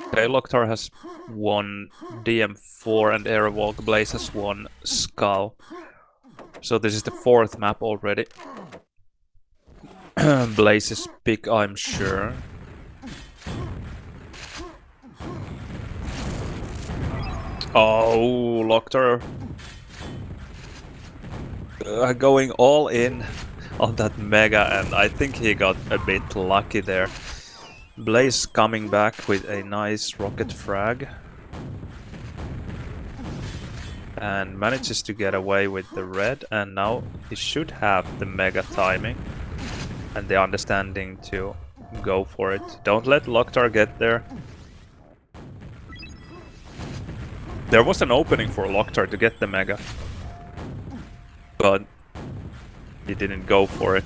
Okay, Locktar has one DM4 and Airwalk. Blaze has one Skull. So this is the fourth map already. Blaze is big, I'm sure. Oh, Locktar going all in on that Mega, and I think he got a bit lucky there. Blaze coming back with a nice rocket frag. And manages to get away with the red, and now he should have the Mega timing and the understanding to go for it. Don't let Locktar get there. There was an opening for Locktar to get the Mega, but he didn't go for it.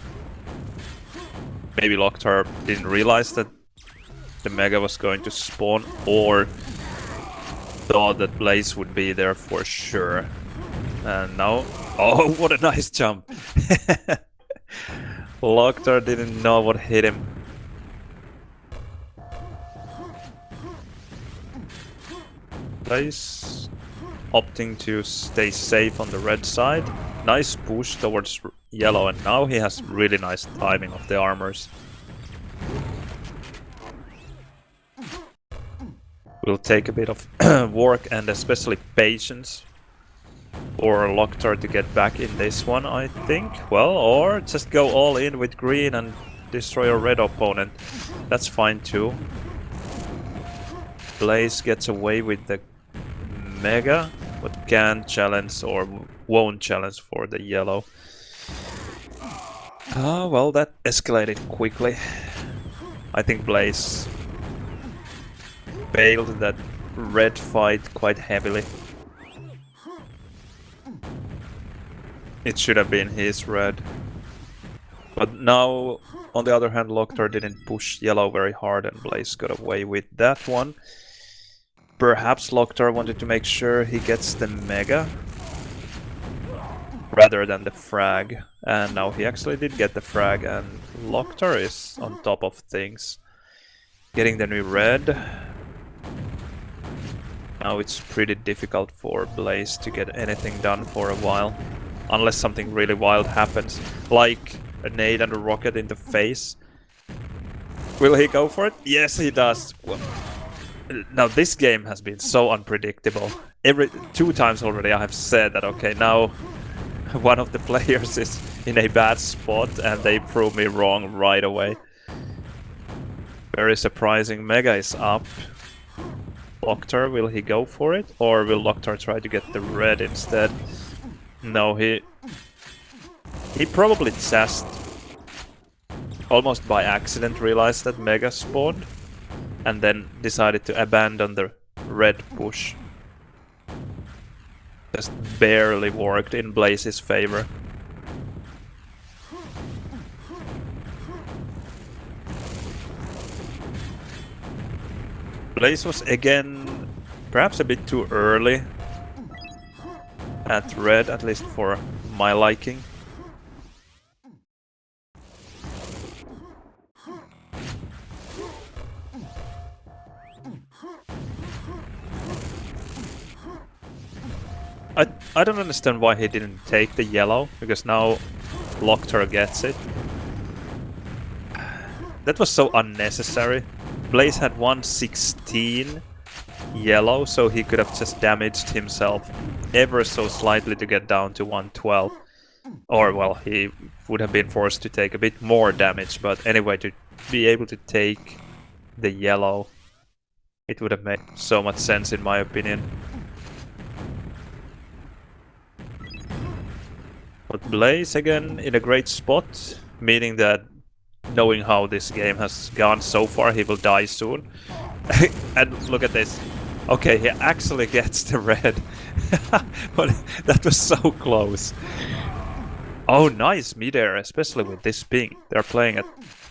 Maybe Locktar didn't realize that the Mega was going to spawn, or thought that Blaze would be there for sure. And now... Oh, what a nice jump! Locktar didn't know what hit him. Blaze opting to stay safe on the red side. Nice push towards yellow, and now he has really nice timing of the armors. Will take a bit of work and especially patience for Locktar to get back in this one, I think. Well, or just go all in with green and destroy a red opponent. That's fine too. Blaze gets away with the Mega, but can't challenge or won't challenge for the yellow. Ah, well, that escalated quickly. I think Blaze failed that red fight quite heavily. It should have been his red. But now, on the other hand, Locktar didn't push yellow very hard and Blaze got away with that one. Perhaps Locktar wanted to make sure he gets the Mega rather than the frag. And now he actually did get the frag, and Locktar is on top of things. Getting the new red. Now it's pretty difficult for Blaze to get anything done for a while. Unless something really wild happens. Like a nade and a rocket in the face. Will he go for it? Yes, he does. Well, now this game has been so unpredictable. 2 times already I have said that, okay, now one of the players is in a bad spot and they prove me wrong right away. Very surprising. Mega is up. Locktar, will he go for it? Or will Locktar try to get the red instead? No, he probably just almost by accident realized that Mega spawned and then decided to abandon the red push. Just barely worked in Blaze's favor. Blaze was again perhaps a bit too early at red, at least for my liking. I don't understand why he didn't take the yellow, because now Locktar gets it. That was so unnecessary. Blaze had 116 yellow, so he could have just damaged himself ever so slightly to get down to 112. Or, well, he would have been forced to take a bit more damage, but anyway, to be able to take the yellow, it would have made so much sense in my opinion. But Blaze again in a great spot, meaning that knowing how this game has gone so far, he will die soon. And look at this. Okay, he actually gets the red. But that was so close. Oh, nice midair, especially with this ping. They're playing at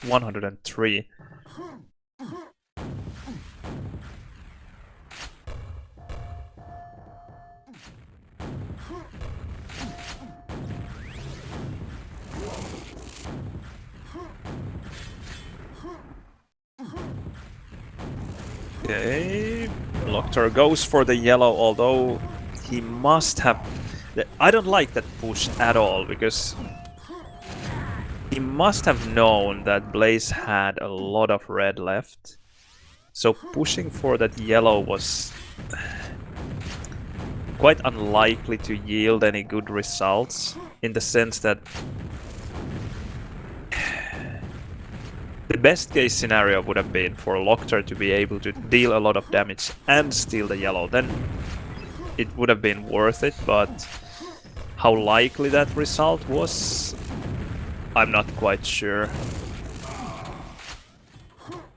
103. Okay, Locktar goes for the yellow, although he must have... I don't like that push at all, because he must have known that Blaze had a lot of red left. So pushing for that yellow was quite unlikely to yield any good results, in the sense that the best case scenario would have been for Locktar to be able to deal a lot of damage and steal the yellow. Then it would have been worth it, but how likely that result was, I'm not quite sure.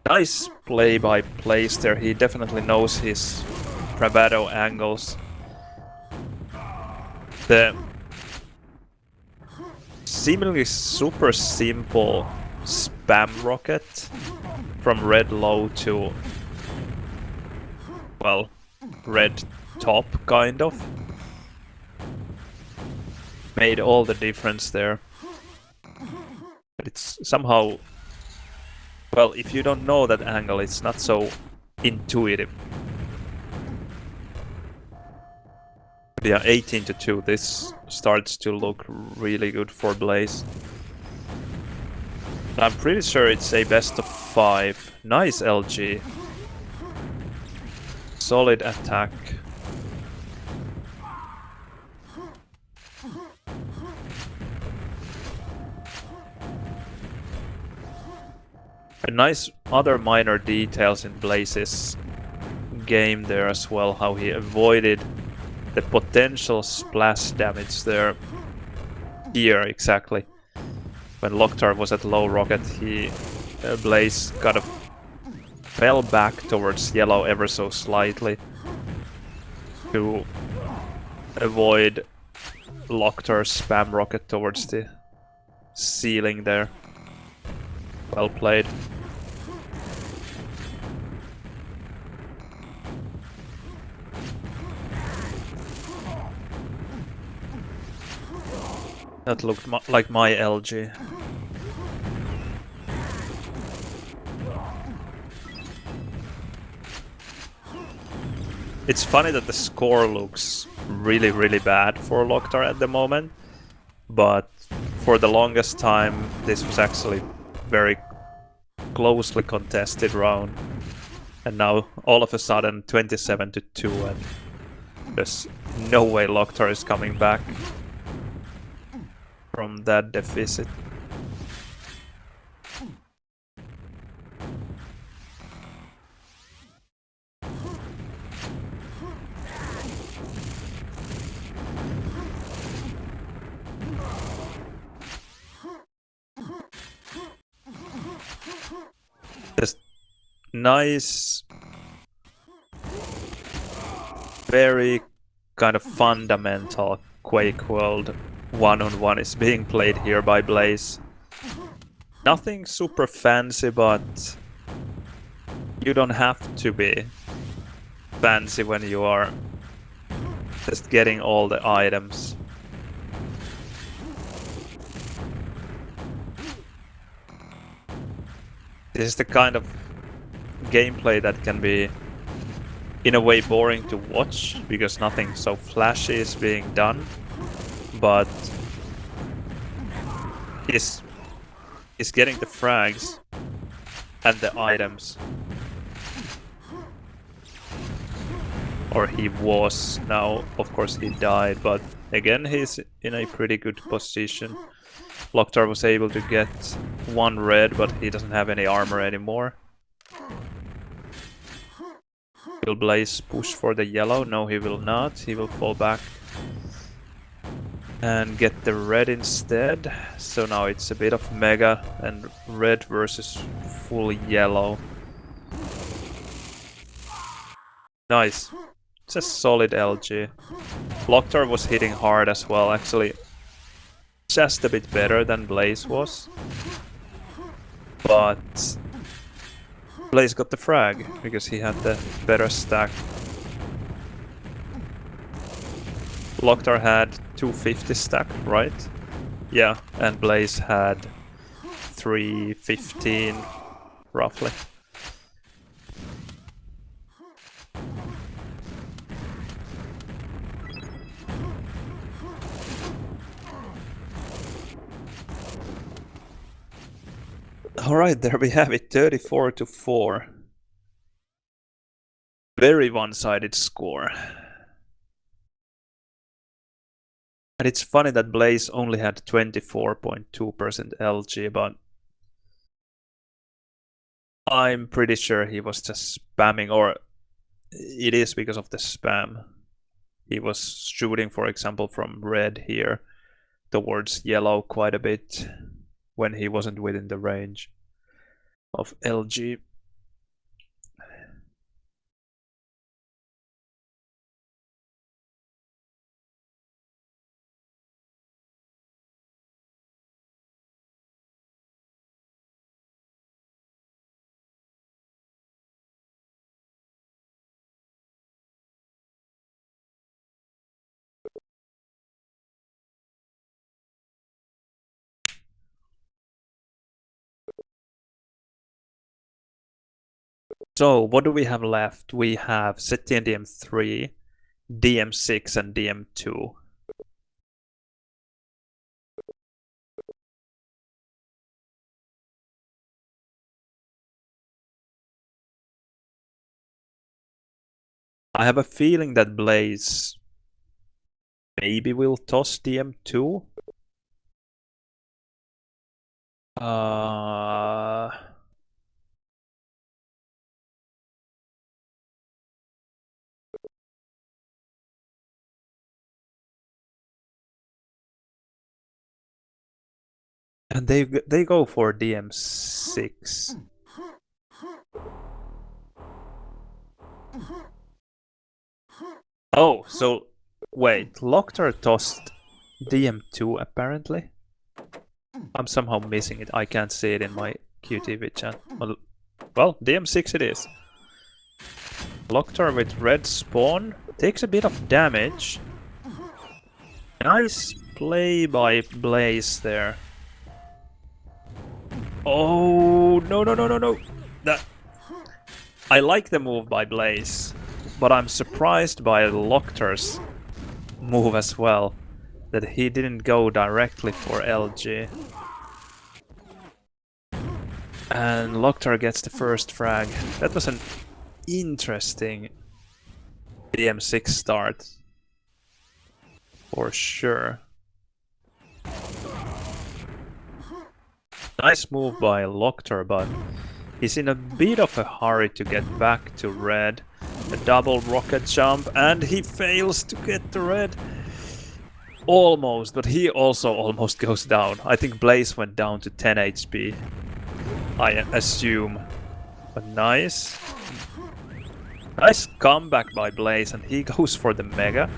Nice play by Blaze there. He definitely knows his bravado angles. The seemingly super simple spam rocket from red low to, well, red top, kind of, made all the difference there. But it's somehow, well, if you don't know that angle, it's not so intuitive. But yeah, 18-2, this starts to look really good for Blaze. I'm pretty sure it's a best of 5. Nice LG. Solid attack. A nice other minor details in Blaze's game there as well, how he avoided the potential splash damage there. Here, exactly. When Locktar was at low rocket, Blaze kind of fell back towards yellow ever so slightly to avoid Locktar's spam rocket towards the ceiling there. Well played. That looked like my LG. It's funny that the score looks really, really bad for Locktar at the moment, but for the longest time this was actually very closely contested round. And now all of a sudden 27-2, and there's no way Locktar is coming back from that deficit. This nice, very kind of fundamental Quake World one-on-one is being played here by Blaze. Nothing super fancy, but you don't have to be fancy when you are just getting all the items. This is the kind of gameplay that can be, in a way, boring to watch, because nothing so flashy is being done, but he's getting the frags and the items. Or he was. Now, of course, he died, but again, he's in a pretty good position. Locktar was able to get 1 red, but he doesn't have any armor anymore. Will Blaze push for the yellow? No, he will not. He will fall back and get the red instead. So now it's a bit of mega and red versus full yellow. Nice. It's a solid LG. Locktar was hitting hard as well, actually. Just a bit better than Blaze was. But Blaze got the frag because he had the better stack. Locktar had 250 stack, right? Yeah, and Blaze had 315 roughly. Alright, there we have it, 34-4. Very one-sided score. And it's funny that Blaze only had 24.2% LG, but I'm pretty sure he was just spamming, or it is because of the spam. He was shooting, for example, from red here towards yellow quite a bit when he wasn't within the range of LG. So what do we have left? We have SETI and DM3, DM6 and DM2. I have a feeling that Blaze maybe will toss DM2. And they go for DM6. Oh, so wait, Locktar tossed DM2 apparently? I'm somehow missing it. I can't see it in my QTV chat. Well, DM6 it is. Locktar with red spawn takes a bit of damage. Nice play by Blaze there. Oh, no. I like the move by Blaze, but I'm surprised by Locktar's move as well, that he didn't go directly for LG. And Locktar gets the first frag. That was an interesting DM6 start, for sure. Nice move by Locktar, but he's in a bit of a hurry to get back to red. A double rocket jump, and he fails to get the red. Almost, but he also almost goes down. I think Blaze went down to 10 HP. I assume. But nice. Nice comeback by Blaze, and he goes for the Mega.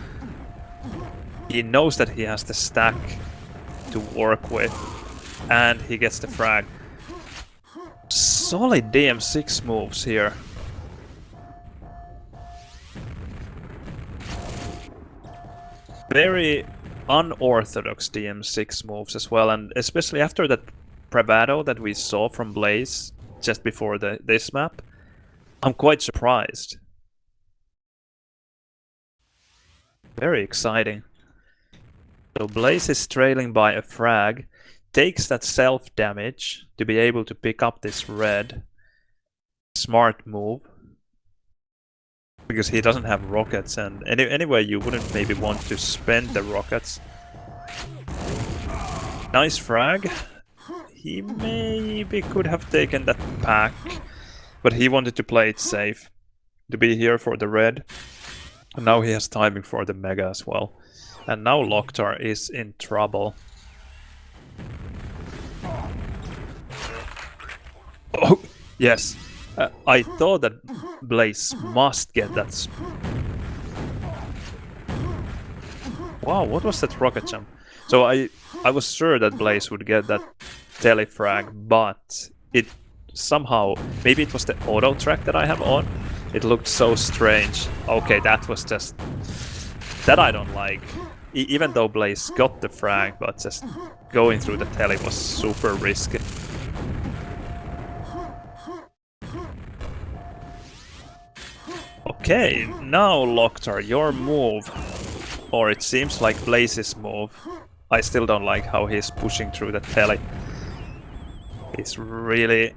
He knows that he has the stack to work with, and he gets the frag. Solid DM6 moves here. Very unorthodox DM6 moves as well, and especially after that bravado that we saw from Blaze just before this map, I'm quite surprised. Very exciting. So Blaze is trailing by a frag, takes that self damage to be able to pick up this red. Smart move. Because he doesn't have rockets, and anyway you wouldn't maybe want to spend the rockets. Nice frag. He maybe could have taken that pack, but he wanted to play it safe, to be here for the red. And now he has timing for the Mega as well. And now Locktar is in trouble. Oh, yes. I thought that Blaze must get that. Wow, what was that rocket jump? So I was sure that Blaze would get that telefrag, but it somehow, maybe it was the auto track that I have on. It looked so strange. Okay, that was just, that I don't like. Even though Blaze got the frag, but just going through the tele was super risky. Okay, now Locktar, your move. Or it seems like Blaze's move. I still don't like how he's pushing through the tele. He's really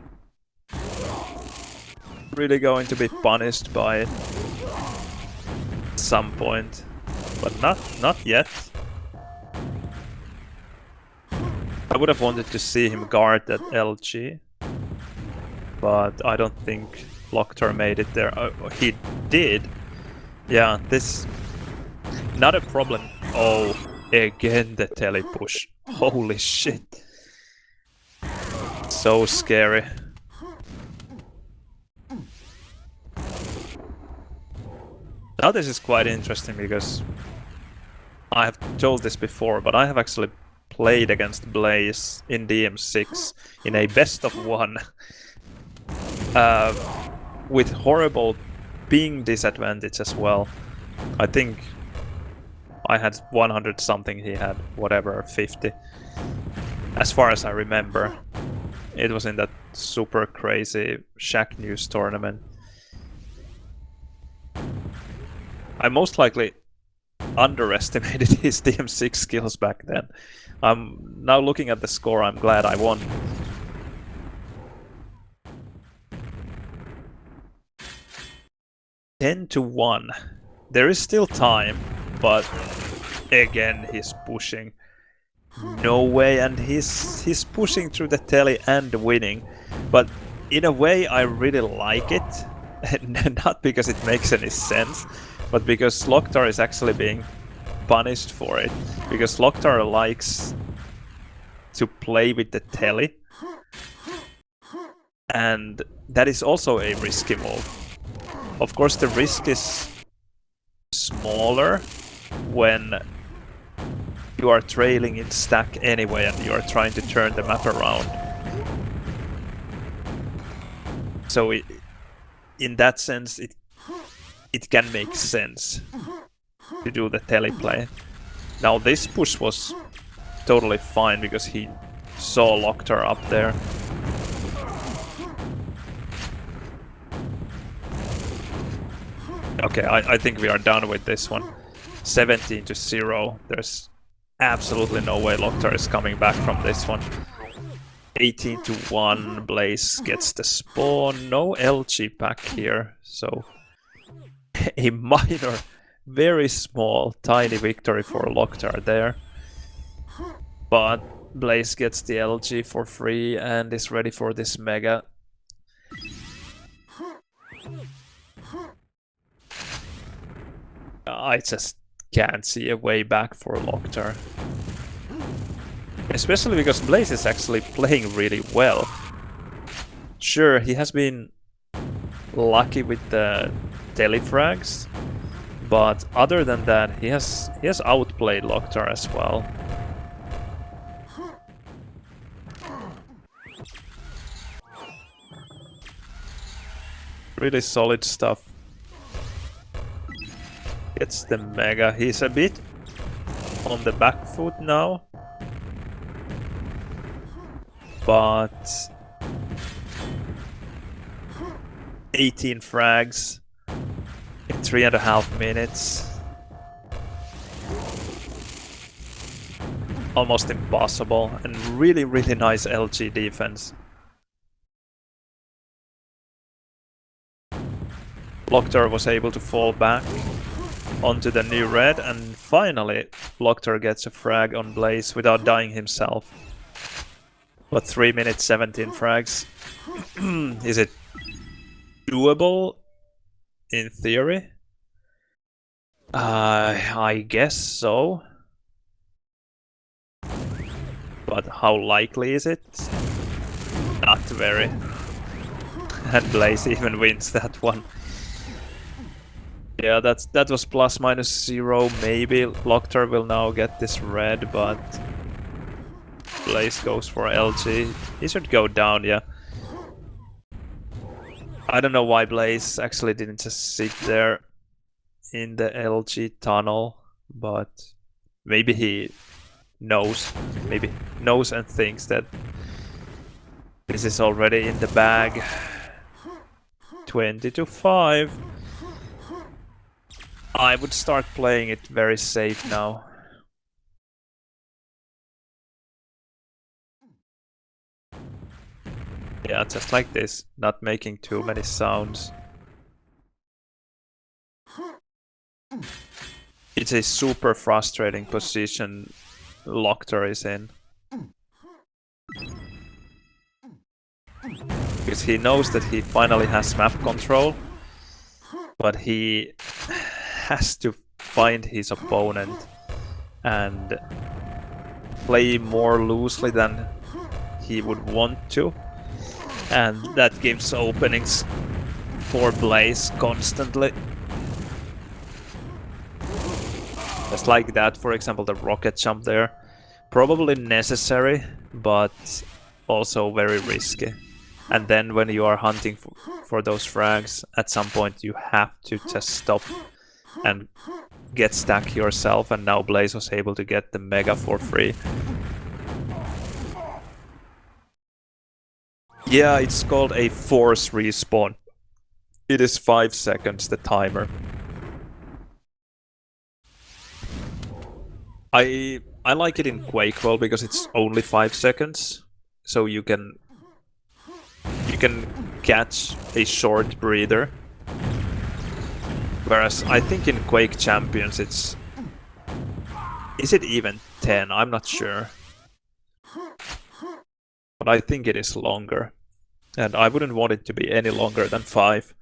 going to be punished by it at some point, but not yet. I would have wanted to see him guard that LG, but I don't think Locktar made it there. Oh, he did. Yeah, this not a problem. Oh, again the tele push. Holy shit. So scary. Now this is quite interesting because I have told this before, but I have actually played against Blaze in DM6 in a best of one with horrible ping disadvantage as well. I think I had 100 something, he had whatever, 50. As far as I remember. It was in that super crazy Shack News tournament. I most likely underestimated his DM6 skills back then. Now looking at the score, I'm glad I won. $10-1. There is still time, but again he's pushing. No way, and he's pushing through the telly and winning. But in a way I really like it. Not because it makes any sense, but because Locktar is actually being punished for it. Because Locktar likes to play with the telly. And that is also a risky move. Of course the risk is smaller when you are trailing in stack anyway and you are trying to turn the map around. So in that sense it can make sense to do the teleplay. Now this push was totally fine because he saw Locktar up there. Okay, I think we are done with this one. 17-0. There's absolutely no way Locktar is coming back from this one. 18-1. Blaze gets the spawn. No LG pack here, so a minor, very small, tiny victory for Locktar there. But Blaze gets the LG for free and is ready for this mega. I just can't see a way back for Locktar. Especially because Blaze is actually playing really well. Sure, he has been lucky with the telefrags, but other than that, he has outplayed Locktar as well. Really solid stuff. Gets the mega. He's a bit on the back foot now, but 18 frags in 3.5 minutes. Almost impossible, and really nice LG defense. Locktar was able to fall back onto the new red, and finally Locktar gets a frag on Blaze without dying himself. But 3 minutes 17 frags. Is it doable in theory? I guess so. But how likely is it? Not very. And Blaze even wins that one. Yeah, that was ±0 maybe. Locktar will now get this red, but Blaze goes for LG. He should go down, yeah. I don't know why Blaze actually didn't just sit there in the LG tunnel, but maybe he knows. Maybe knows and thinks that this is already in the bag. 20-5. I would start playing it very safe now. Yeah, just like this, not making too many sounds. It's a super frustrating position Locktar is in. Because he knows that he finally has map control, but he has to find his opponent and play more loosely than he would want to. And that gives openings for Blaze constantly. Just like that, for example, the rocket jump there. Probably necessary, but also very risky. And then when you are hunting for those frags, at some point you have to just stop and get stack yourself, and now Blaze was able to get the Mega for free. Yeah, it's called a force respawn. It is 5 seconds, the timer. I like it in Quake well because it's only 5 seconds, so you can catch a short breather. Whereas I think in Quake Champions it's... Is it even 10? I'm not sure. But I think it is longer. And I wouldn't want it to be any longer than 5.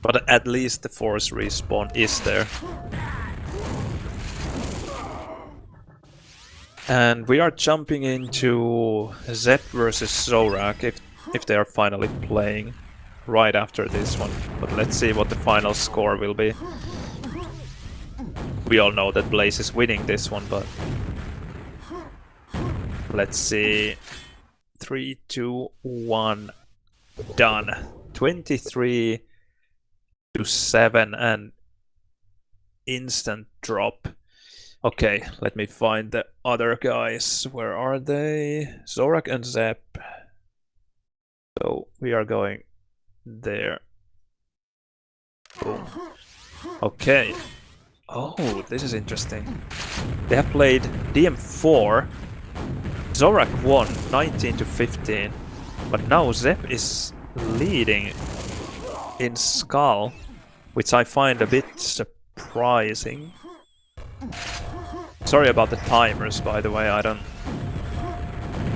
But at least the force respawn is there. And we are jumping into Zepp versus Zorak if they are finally playing right after this one. But let's see what the final score will be. We all know that Blaze is winning this one, but let's see. 3, 2, 1, done. 23-7 and instant drop. Okay, let me find the other guys. Where are they? Zorak and Zepp. So we are going there. Boom. Okay. Oh, this is interesting. They have played DM4. Zorak won 19-15, but now Zepp is leading in Skull, which I find a bit surprising. Sorry about the timers, by the way. I don't.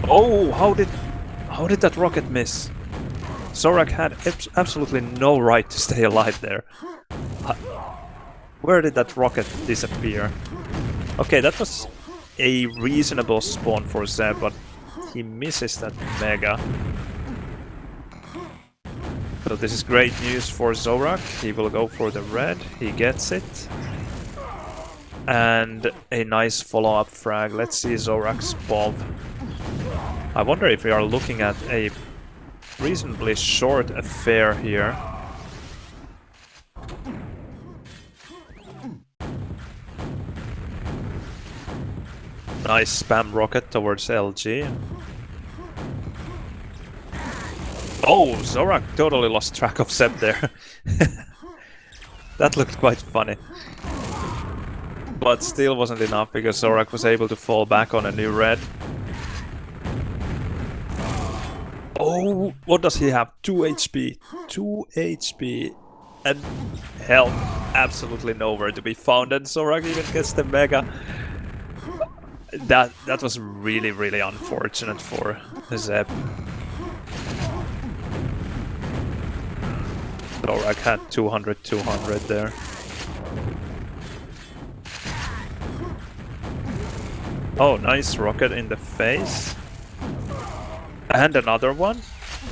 Oh, how did that rocket miss? Zorak had absolutely no right to stay alive there. Where did that rocket disappear? Okay, that was a reasonable spawn for Zepp, but he misses that Mega. So this is great news for Zorak. He will go for the red. He gets it. And a nice follow-up frag. Let's see Zorak's POV. I wonder if we are looking at a reasonably short affair here. Nice spam rocket towards LG. Oh, Zorak totally lost track of Zepp there. That looked quite funny. But still wasn't enough because Zorak was able to fall back on a new red. Oh, what does he have? 2 HP. 2 HP. And health absolutely nowhere to be found. And Zorak even gets the Mega. That was really, really unfortunate for Zepp. Zorak had 200 there. Oh, nice rocket in the face. And another one?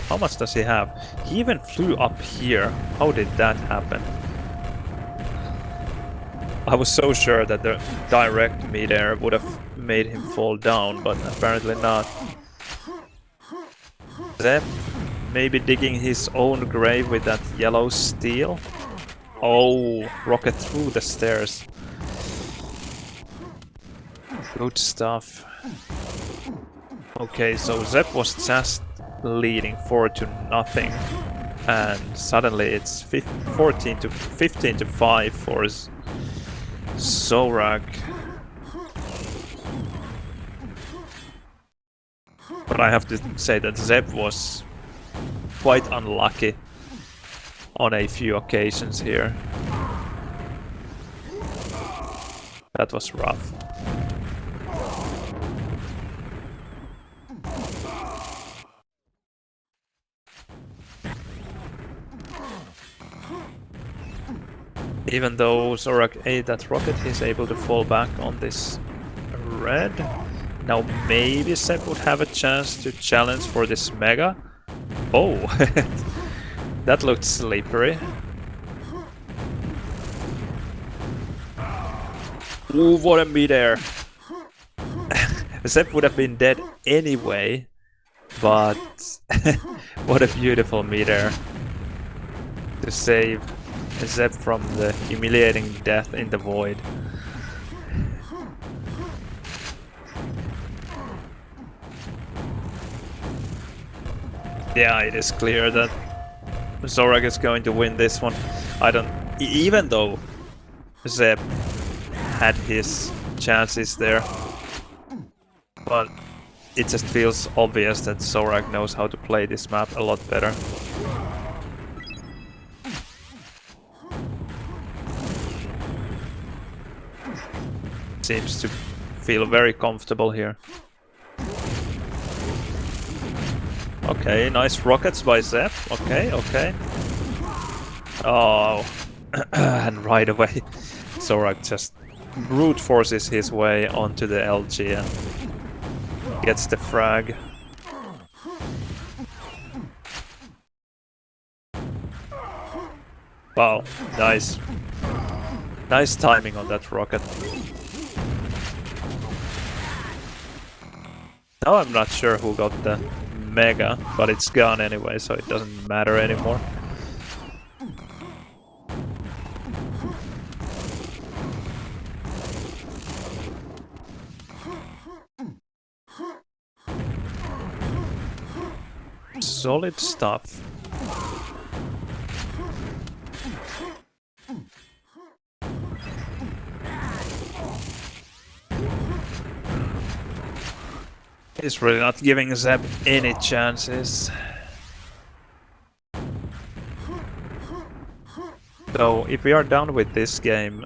How much does he have? He even flew up here. How did that happen? I was so sure that the direct mid-air would have made him fall down, but apparently not. Zepp maybe digging his own grave with that yellow steel. Oh, rocket through the stairs. Good stuff. Okay, so Zepp was just leading 4-0, and suddenly it's 15-5 for Zorak. But I have to say that Zepp was quite unlucky on a few occasions here. That was rough. Even though Zorak ate that rocket, he's able to fall back on this red. Now maybe Zepp would have a chance to challenge for this mega. Oh, that looked slippery. Ooh, what a midair! Zepp would have been dead anyway, but what a beautiful midair to save Zepp from the humiliating death in the void. Yeah, it is clear that Zorak is going to win this one. I don't... Even though Zepp had his chances there, but it just feels obvious that Zorak knows how to play this map a lot better. Seems to feel very comfortable here. Okay, nice rockets by Zepp. Okay, okay. Oh, and right away, Zorak just brute forces his way onto the LG and gets the frag. Wow, nice. Nice timing on that rocket. Now I'm not sure who got the mega, but it's gone anyway, so it doesn't matter anymore. Solid stuff. He's really not giving Zepp any chances. So if we are done with this game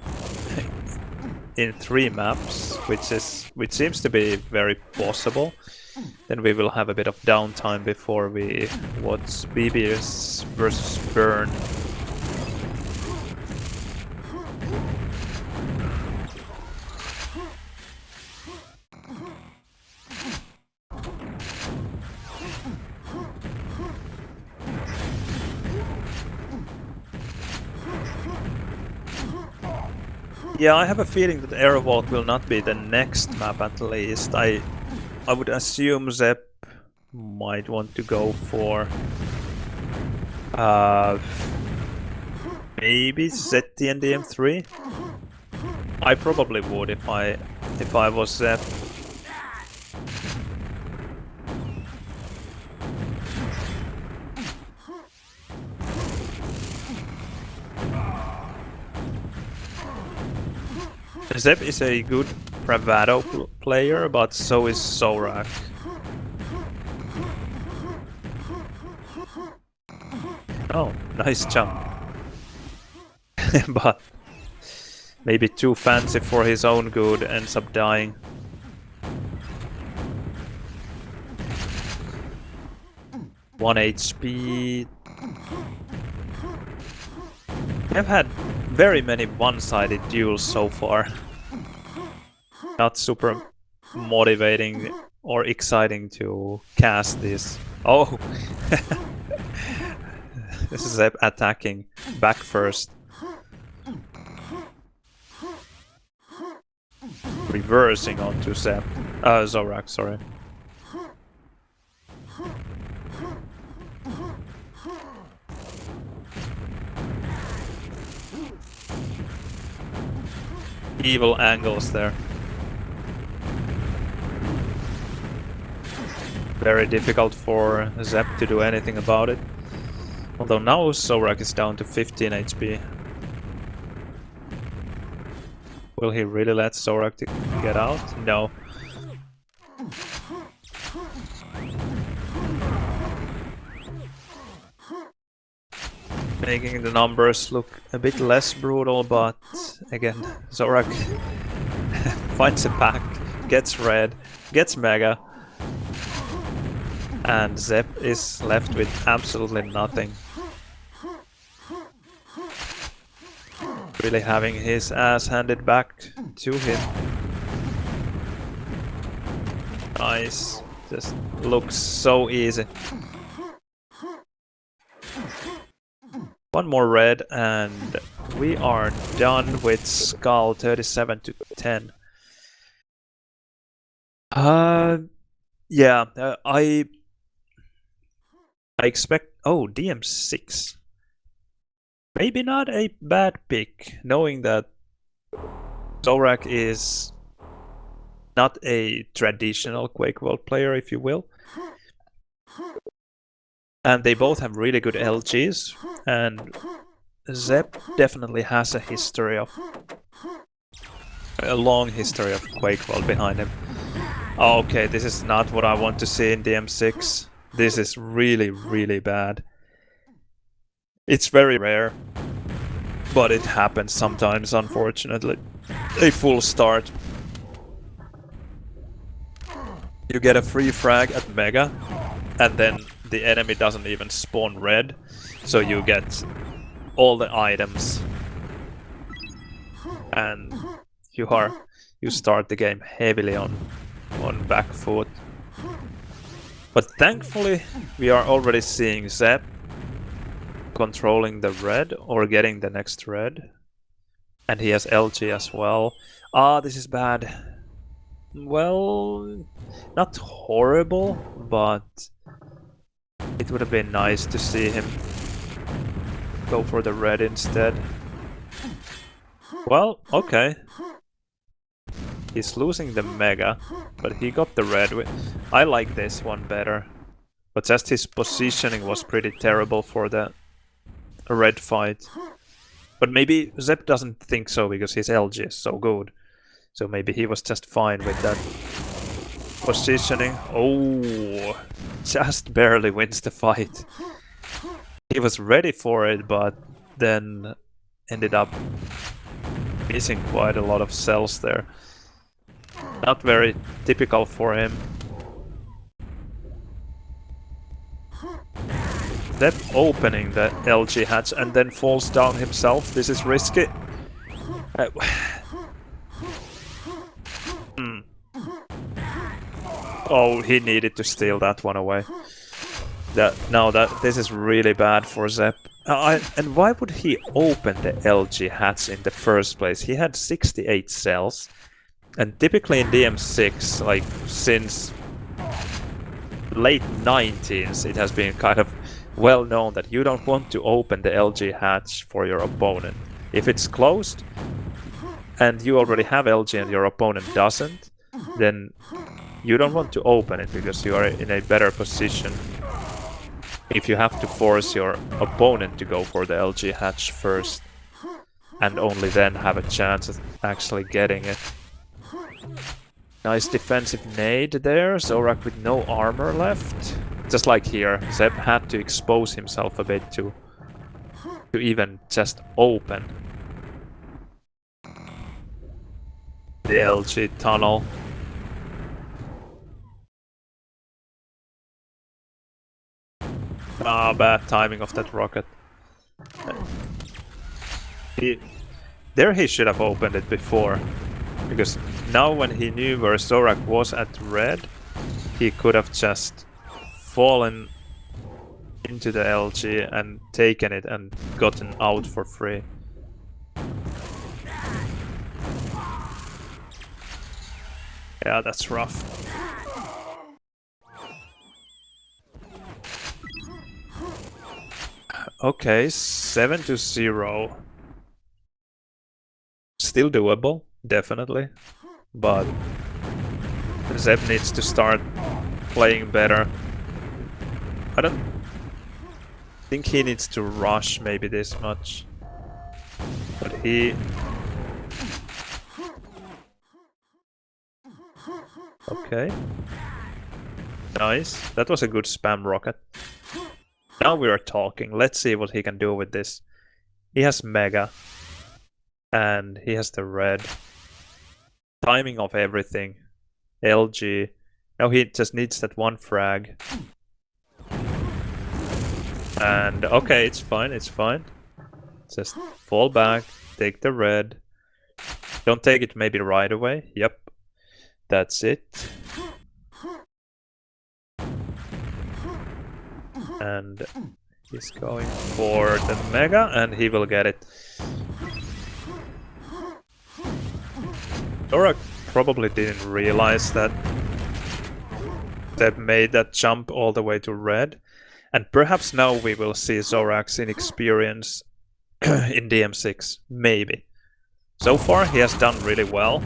in 3 maps, which seems to be very possible, then we will have a bit of downtime before we watch BBS versus Burn. Yeah, I have a feeling that Airwalk will not be the next map at least. I would assume Zepp might want to go for maybe ZT and DM3. I probably would if I was Zepp. Zepp is a good bravado player, but so is Zorak. Oh, nice jump. But maybe too fancy for his own good, ends up dying. One HP. I've had very many one-sided duels so far. Not super motivating or exciting to cast this. Oh! This is attacking back first. Reversing onto Zepp. Zorak, sorry. Evil angles there. Very difficult for Zepp to do anything about it. Although now Zorak is down to 15 HP. Will he really let Zorak get out? No. making the numbers look a bit less brutal, but again, Zorak finds a pack, gets red, gets mega, and Zepp is left with absolutely nothing. Really having his ass handed back to him. Nice. Just looks so easy. One more red and we are done with Skull 37 to 10. Yeah, I expect... Oh, DM6. Maybe not a bad pick, knowing that Zorak is not a traditional Quake World player, if you will. And they both have really good LGs, and Zepp definitely has a long history of Quake World behind him. Oh, okay, this is not what I want to see in DM6. This is really, really bad. It's very rare, but it happens sometimes, unfortunately. A full start. You get a free frag at Mega, and then the enemy doesn't even spawn red, so you get all the items. And you start the game heavily on back foot. But thankfully, we are already seeing Zepp controlling the red or getting the next red. And he has LG as well. Ah, this is bad. Well, not horrible, but it would have been nice to see him go for the red instead. Well, okay. He's losing the mega, but he got the red. I like this one better. But just his positioning was pretty terrible for the red fight. But maybe Zepp doesn't think so because his LG is so good. So maybe he was just fine with that positioning. Oh, just barely wins the fight. He was ready for it, but then ended up missing quite a lot of cells there. Not very typical for him. Zepp opening the LG hatch and then falls down himself. This is risky. Oh, he needed to steal that one away. This is really bad for Zepp. And why would he open the LG hatch in the first place? He had 68 cells. And typically in DM6, like since late 90s, it has been kind of well known that you don't want to open the LG hatch for your opponent. If it's closed and you already have LG and your opponent doesn't, then you don't want to open it because you are in a better position if you have to force your opponent to go for the LG hatch first and only then have a chance of actually getting it. Nice defensive nade there, Zorak with no armor left. Just like here, Zepp had to expose himself a bit to even just open the LG tunnel. Ah, bad timing of that rocket. There he should have opened it before. Because now when he knew where Zorak was at red, he could have just fallen into the LG and taken it and gotten out for free. Yeah, that's rough. Okay, 7-0. Still doable, definitely. But Zepp needs to start playing better. I don't think he needs to rush maybe this much. But he... Okay. Nice. That was a good spam rocket. Now we are talking. Let's see what he can do with this. He has Mega. And he has the red. Timing of everything. LG. Now he just needs that one frag. And okay, it's fine, it's fine. Just fall back, take the red. Don't take it maybe right away. Yep. That's it. And he's going for the Mega and he will get it. Zorak probably didn't realize that Zepp made that jump all the way to red. And perhaps now we will see Zorak's inexperience in DM6. Maybe. So far he has done really well.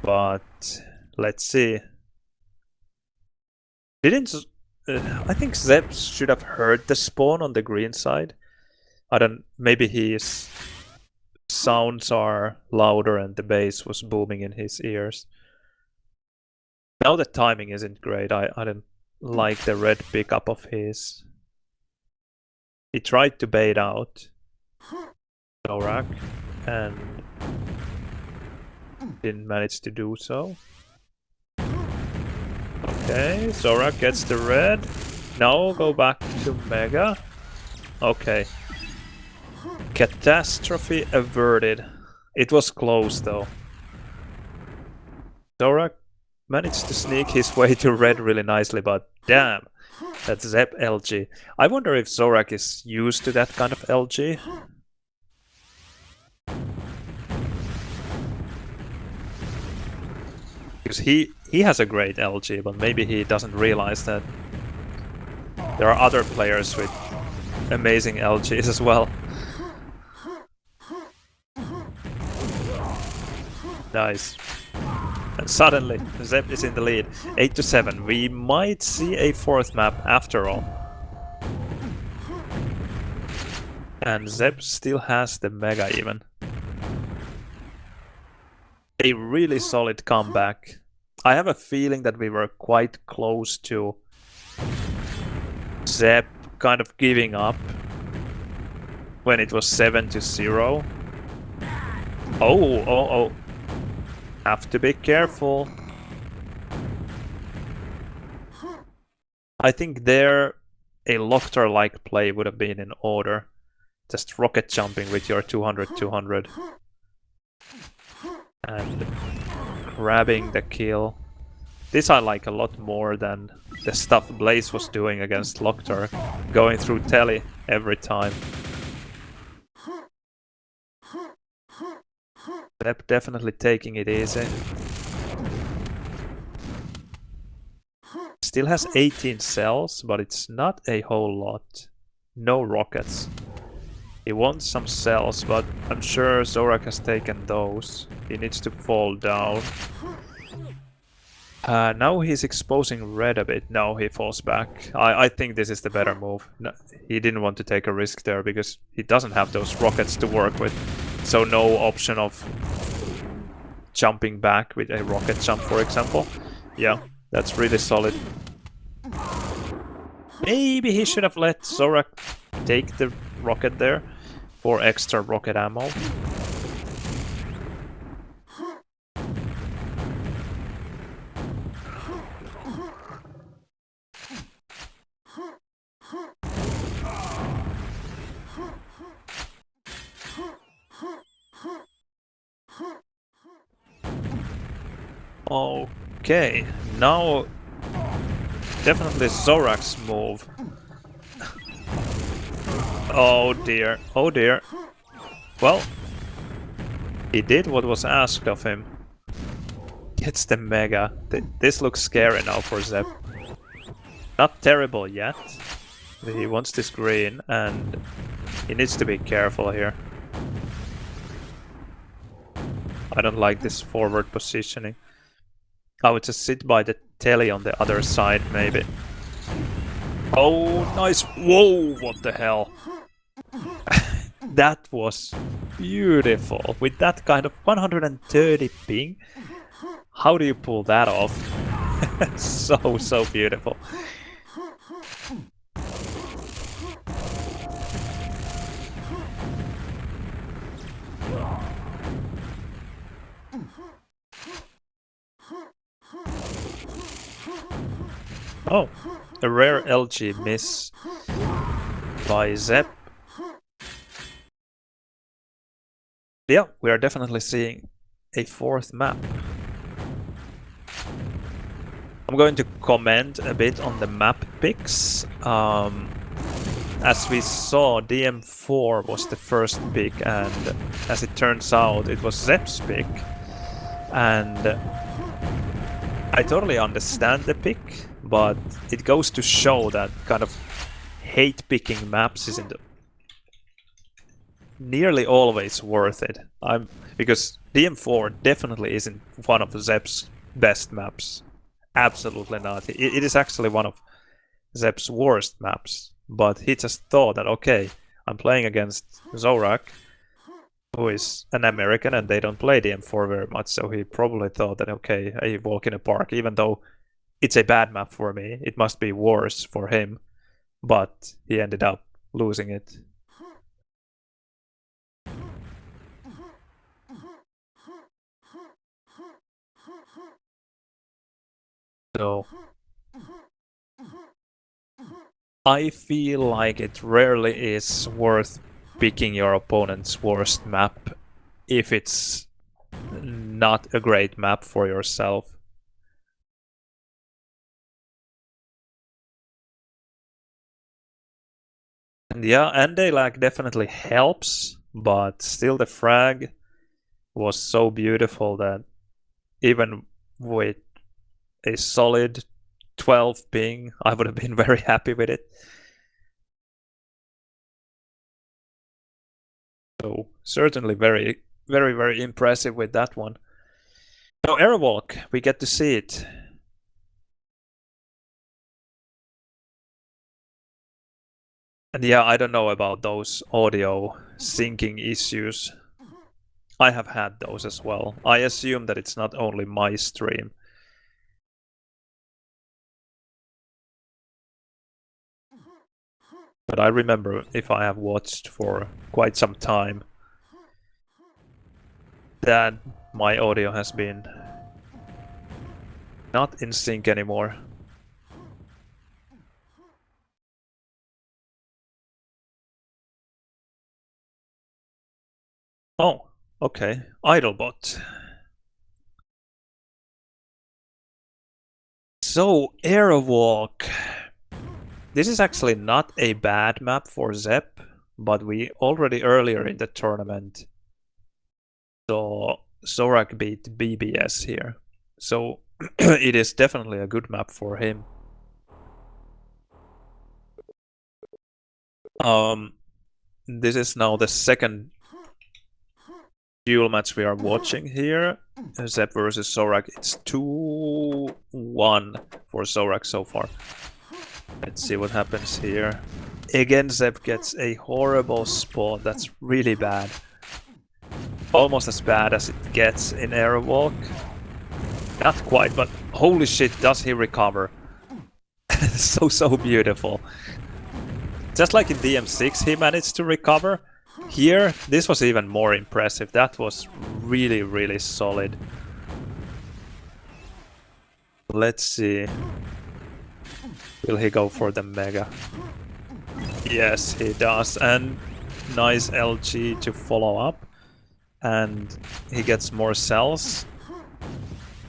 But let's see. I think Zepp should have heard the spawn on the green side. Maybe his sounds are louder and the bass was booming in his ears. Now the timing isn't great. I don't like the red pickup of his. He tried to bait out Zorak and didn't manage to do so. Okay, Zorak gets the red. Now go back to Mega. Okay. Catastrophe averted. It was close though. Zorak managed to sneak his way to red really nicely, but damn, that's Zepp LG. I wonder if Zorak is used to that kind of LG. Because he has a great LG, but maybe he doesn't realize that there are other players with amazing LGs as well. Nice. And suddenly, Zepp is in the lead. 8-7. We might see a fourth map after all. And Zepp still has the Mega even. A really solid comeback. I have a feeling that we were quite close to Zepp kind of giving up when it was 7-0. Oh. Have to be careful. I think there a Locktar-like play would have been in order. Just rocket jumping with your 200-200. And grabbing the kill. This I like a lot more than the stuff Blaze was doing against Locktar. Going through telly every time. Zepp definitely taking it easy. Still has 18 cells, but it's not a whole lot. No rockets. He wants some cells, but I'm sure Zorak has taken those. He needs to fall down. Now he's exposing red a bit. Now he falls back. I think this is the better move. No, he didn't want to take a risk there because he doesn't have those rockets to work with. So no option of jumping back with a rocket jump, for example. Yeah, that's really solid. Maybe he should have let Zorak take the rocket there for extra rocket ammo. Okay, now definitely Zorak's move. Oh dear, oh dear. Well, he did what was asked of him. Gets the Mega. This looks scary now for Zepp. Not terrible yet. He wants this green and he needs to be careful here. I don't like this forward positioning. I would just sit by the telly on the other side, maybe. Oh, nice. Whoa, what the hell? That was beautiful. With that kind of 130 ping. How do you pull that off? So beautiful. Oh, a rare LG miss by Zepp. Yeah, we are definitely seeing a fourth map. I'm going to comment a bit on the map picks. As we saw, DM4 was the first pick, and as it turns out, it was Zepp's pick. And I totally understand the pick, but it goes to show that kind of hate-picking maps isn't nearly always worth it. Because DM4 definitely isn't one of Zepp's best maps. Absolutely not. It is actually one of Zepp's worst maps. But he just thought that, okay, I'm playing against Zorak, who is an American, and they don't play DM4 very much, so he probably thought that, okay, I walk in a park, even though it's a bad map for me, it must be worse for him. But he ended up losing it. So I feel like it rarely is worth picking your opponent's worst map if it's not a great map for yourself. And yeah, anti-lag definitely helps, but still the frag was so beautiful that even with a solid 12 ping, I would have been very happy with it. So certainly very, very, very impressive with that one. So Airwalk, we get to see it. And yeah, I don't know about those audio syncing issues. I have had those as well. I assume that it's not only my stream. But I remember if I have watched for quite some time that my audio has been not in sync anymore. Oh, okay. Idlebot. So, Airwalk. This is actually not a bad map for Zepp, but we already earlier in the tournament saw Zorak beat BBS here. So it is definitely a good map for him. This is now the second duel match we are watching here. Zepp versus Zorak. It's 2-1 for Zorak so far. Let's see what happens here. Again, Zepp gets a horrible spot. That's really bad. Almost as bad as it gets in Airwalk. Not quite, but holy shit, does he recover. So beautiful. Just like in DM6 he managed to recover. Here, this was even more impressive. That was really, really solid. Let's see. Will he go for the Mega? Yes, he does. And nice LG to follow up. And he gets more cells.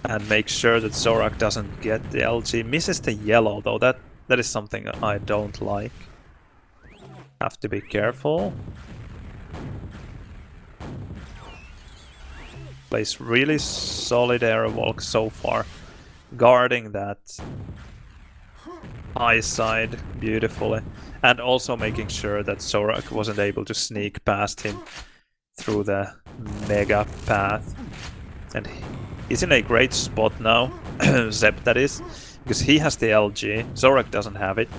And make sure that Zorak doesn't get the LG. Misses the yellow though. That is something I don't like. Have to be careful. Plays really solid Airwalk so far. Guarding that high side beautifully. And also making sure that Zorak wasn't able to sneak past him through the Mega path. And he's in a great spot now, Zepp that is, because he has the LG, Zorak doesn't have it.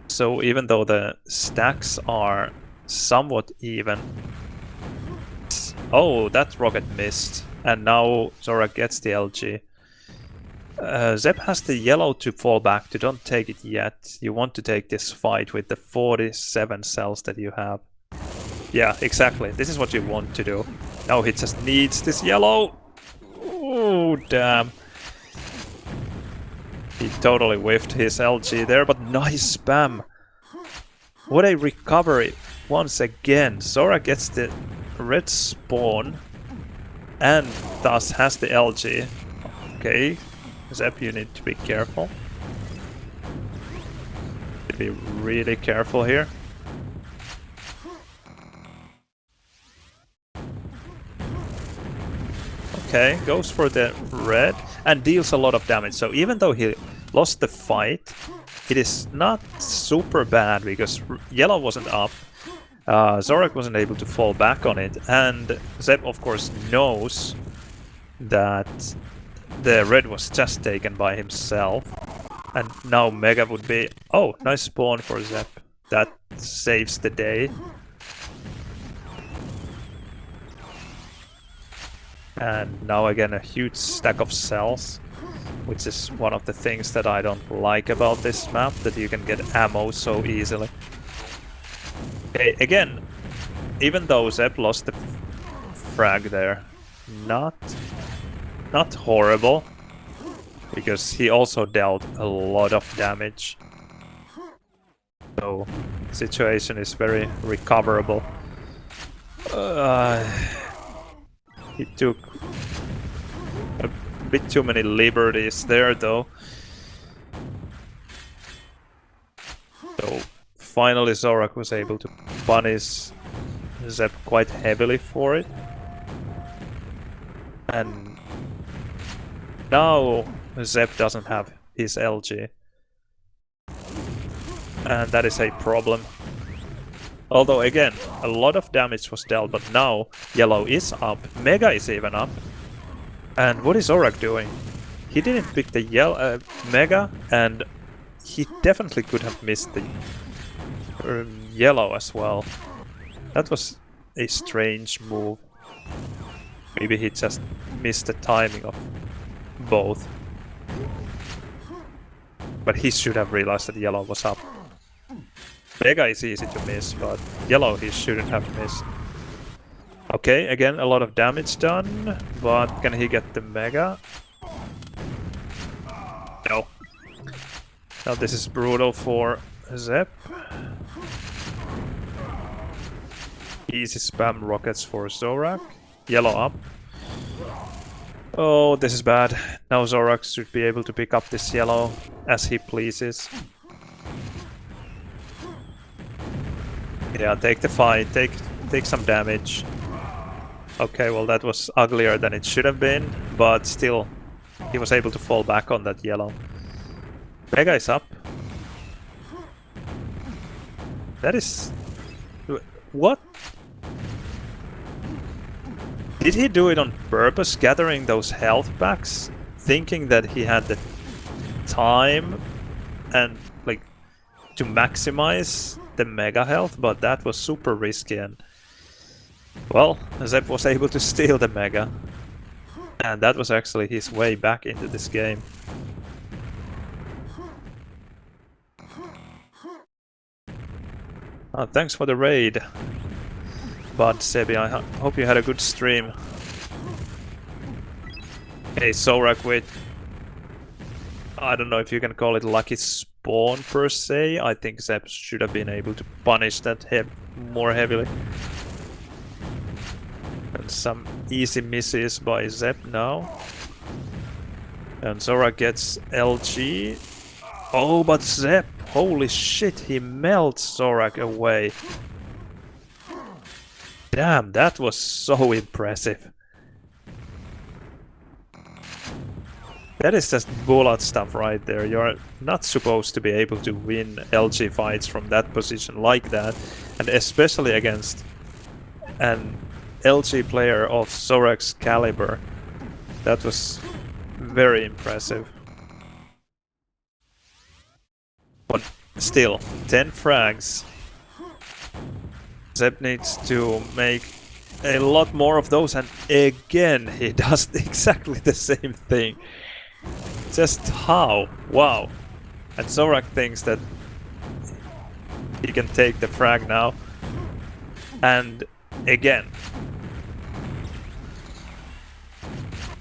So even though the stacks are somewhat even... Oh, that rocket missed, and now Zorak gets the LG. Zepp has the yellow to fall back to, don't take it yet. You want to take this fight with the 47 cells that you have. Yeah, exactly, this is what you want to do. Now he just needs this yellow. Oh, damn. He totally whiffed his LG there, but nice spam. What a recovery once again. Zorak gets the red spawn and thus has the LG. Okay, Zepp, you need to be careful. Be really careful here. Okay, goes for the red and deals a lot of damage. So even though he lost the fight, it is not super bad because yellow wasn't up. Zorak wasn't able to fall back on it, and Zepp of course knows that the red was just taken by himself. And now Mega would be... Oh, nice spawn for Zepp. That saves the day. And now again a huge stack of cells, which is one of the things that I don't like about this map, that you can get ammo so easily. Okay, again, even though Zepp lost the frag there, not horrible, because he also dealt a lot of damage. So, situation is very recoverable. He took a bit too many liberties there, though. So finally Zorak was able to punish Zepp quite heavily for it. And now Zepp doesn't have his LG. And that is a problem. Although again, a lot of damage was dealt, but now yellow is up, Mega is even up. And what is Zorak doing? He didn't pick the Mega, and he definitely could have missed the yellow as well. That was a strange move. Maybe he just missed the timing of both. But he should have realized that yellow was up. Mega is easy to miss, but yellow he shouldn't have missed. Okay, again a lot of damage done, but can he get the Mega? No. Now this is brutal for Zepp. Easy spam rockets for Zorak. Yellow up. Oh, this is bad. Now Zorak should be able to pick up this yellow as he pleases. Yeah, take the fight, take some damage. Okay, well that was uglier than it should have been, but still, he was able to fall back on that yellow. Mega is up. That is... What? Did he do it on purpose, gathering those health packs, thinking that he had the time and, like, to maximize the Mega health, but that was super risky, and well, Zepp was able to steal the Mega, and that was actually his way back into this game. Thanks for the raid, Bud Sebi, I hope you had a good stream. Hey, Zorak with... I don't know if you can call it lucky spawn per se. I think Zepp should have been able to punish that more heavily. And some easy misses by Zepp now. And Zorak gets LG. Oh, but Zepp, holy shit, he melts Zorak away. Damn, that was so impressive. That is just bullet stuff right there. You're not supposed to be able to win LG fights from that position like that. And especially against an LG player of Zorak's caliber. That was very impressive. But still, 10 frags. Zepp needs to make a lot more of those, and again he does exactly the same thing. Just how? Wow. And Zorak thinks that he can take the frag now. And again.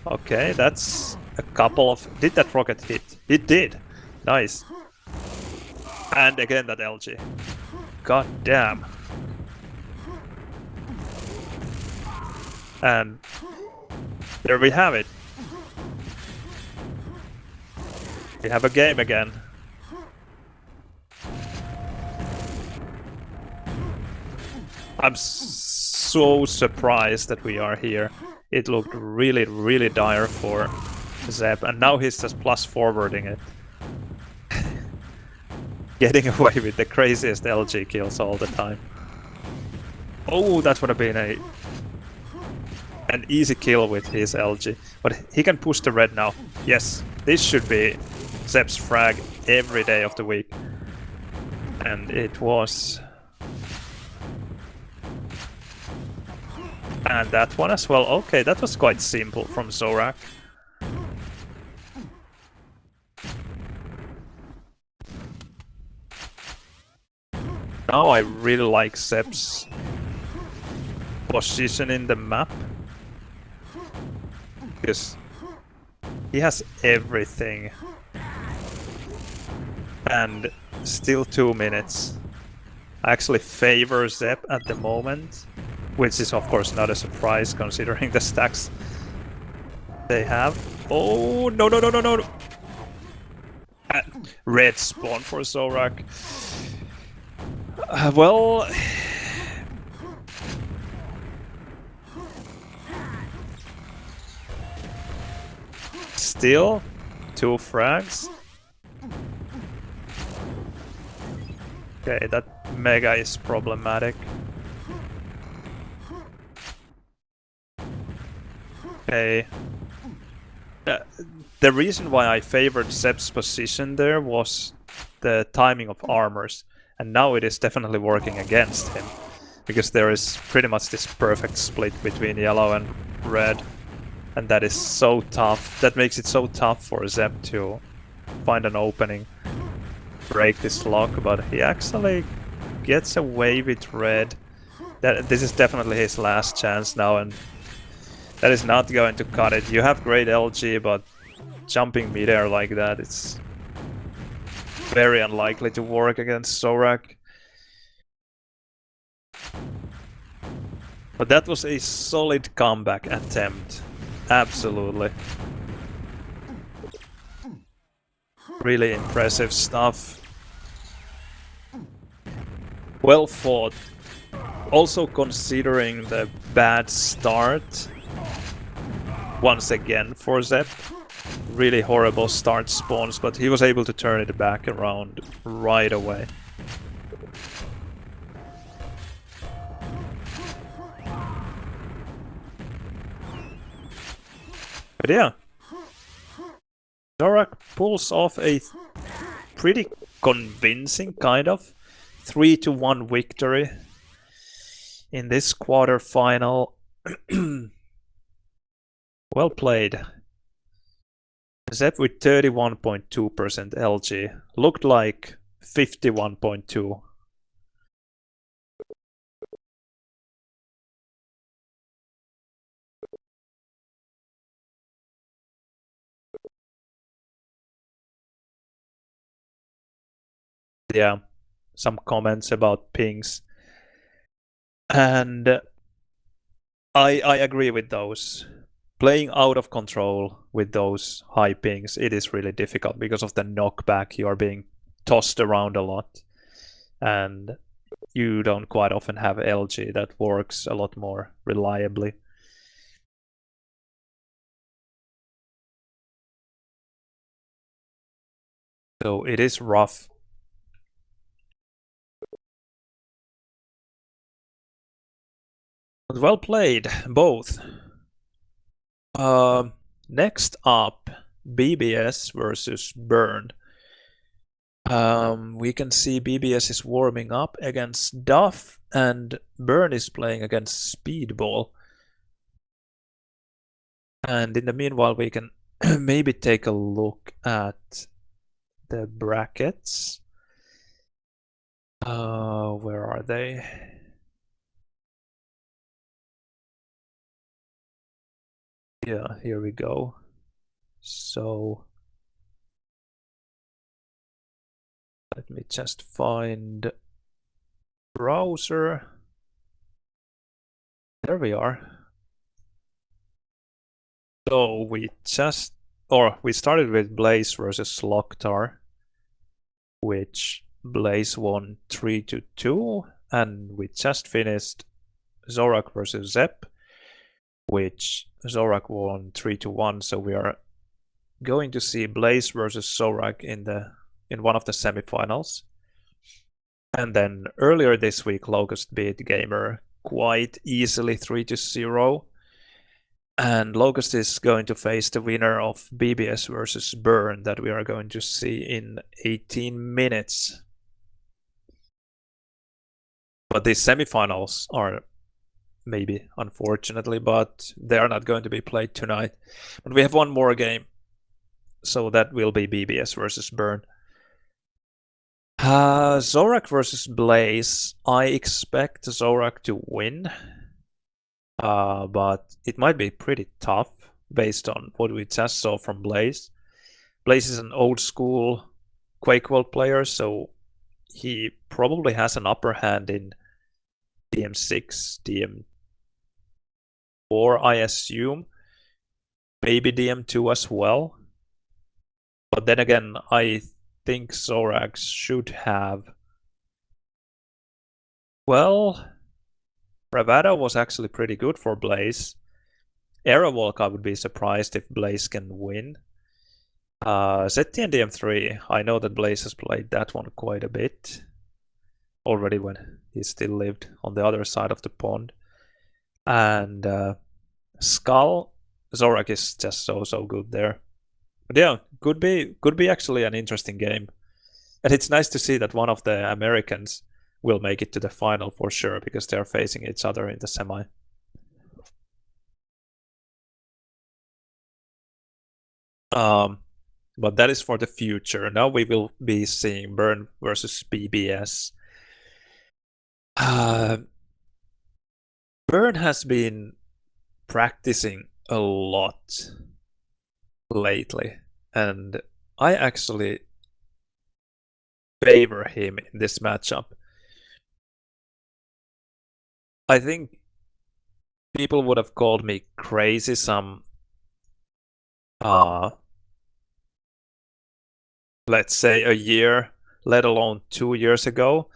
Okay, that's a couple of... Did that rocket hit? It did. Nice. And again that LG. God damn. And there we have it. We have a game again. I'm so surprised that we are here. It looked really, really dire for Zepp, and now he's just plus forwarding it. Getting away with the craziest LG kills all the time. Oh, that would have been an easy kill with his LG. But he can push the red now. Yes, this should be Zepp's frag every day of the week. And it was. And that one as well. Okay, that was quite simple from Zorak. Now I really like Zepp's position in the map. Because he has everything. And still 2 minutes. I actually favor Zepp at the moment. Which is of course not a surprise considering the stacks they have. Oh, no, no, no, no, no. Red spawn for Zorak. Well... Still, 2 frags. Okay, that Mega is problematic. Okay. The reason why I favored Zepp's position there was the timing of armors. And now it is definitely working against him. Because there is pretty much this perfect split between yellow and red. And that is so tough. That makes it so tough for Zepp to find an opening. Break this lock, but he actually gets away with red. This is definitely his last chance now, and that is not going to cut it. You have great LG, but jumping midair like that, it's very unlikely to work against Zorak. But that was a solid comeback attempt. Absolutely. Really impressive stuff. Well fought. Also considering the bad start once again for Zepp. Really horrible start spawns, but he was able to turn it back around right away. But yeah, Zorak pulls off a pretty convincing kind of 3-1 victory in this quarterfinal. Well played. Zepp with 31.2% LG. Looked like 51.2. Yeah, some comments about pings. And I agree with those. Playing out of control with those high pings, it is really difficult because of the knockback. You are being tossed around a lot. And you don't quite often have LG that works a lot more reliably. So it is rough. But well played, both. Next up, BBS versus Burn. We can see BBS is warming up against Duff, and Burn is playing against Speedball. And in the meanwhile, we can maybe take a look at the brackets. Where are they? Yeah, here we go. So Let me just find browser. There we are. So we started with Blaze versus Locktar, which Blaze won 3-2, and we just finished Zorak versus Zepp, which Zorak won 3-1. So we are going to see Blaze versus Zorak in one of the semifinals. And then earlier this week, Locust beat Gamer quite easily 3-0. And Locust is going to face the winner of BBS versus Burn that we are going to see in 18 minutes. But these semifinals are maybe, unfortunately, but they are not going to be played tonight. But we have one more game, so that will be BBS versus Burn. Zorak versus Blaze. I expect Zorak to win. But it might be pretty tough based on what we just saw from Blaze. Blaze is an old school Quake World player, so he probably has an upper hand in DM6, DM4, I assume. Maybe DM2 as well. But then again, I think Zorak should have... Well, Bravado was actually pretty good for Blaze. Aerovolk, I would be surprised if Blaze can win. ZT and DM3, I know that Blaze has played that one quite a bit already when he still lived on the other side of the pond. And Skull, Zorak is just so good there. But yeah, could be actually an interesting game. And it's nice to see that one of the Americans will make it to the final for sure, because they're facing each other in the semi. But that is for the future. Now we will be seeing Burn versus BBS. Burn has been practicing a lot lately, and I actually favor him in this matchup. I think people would have called me crazy some let's say a year, let alone 2 years ago,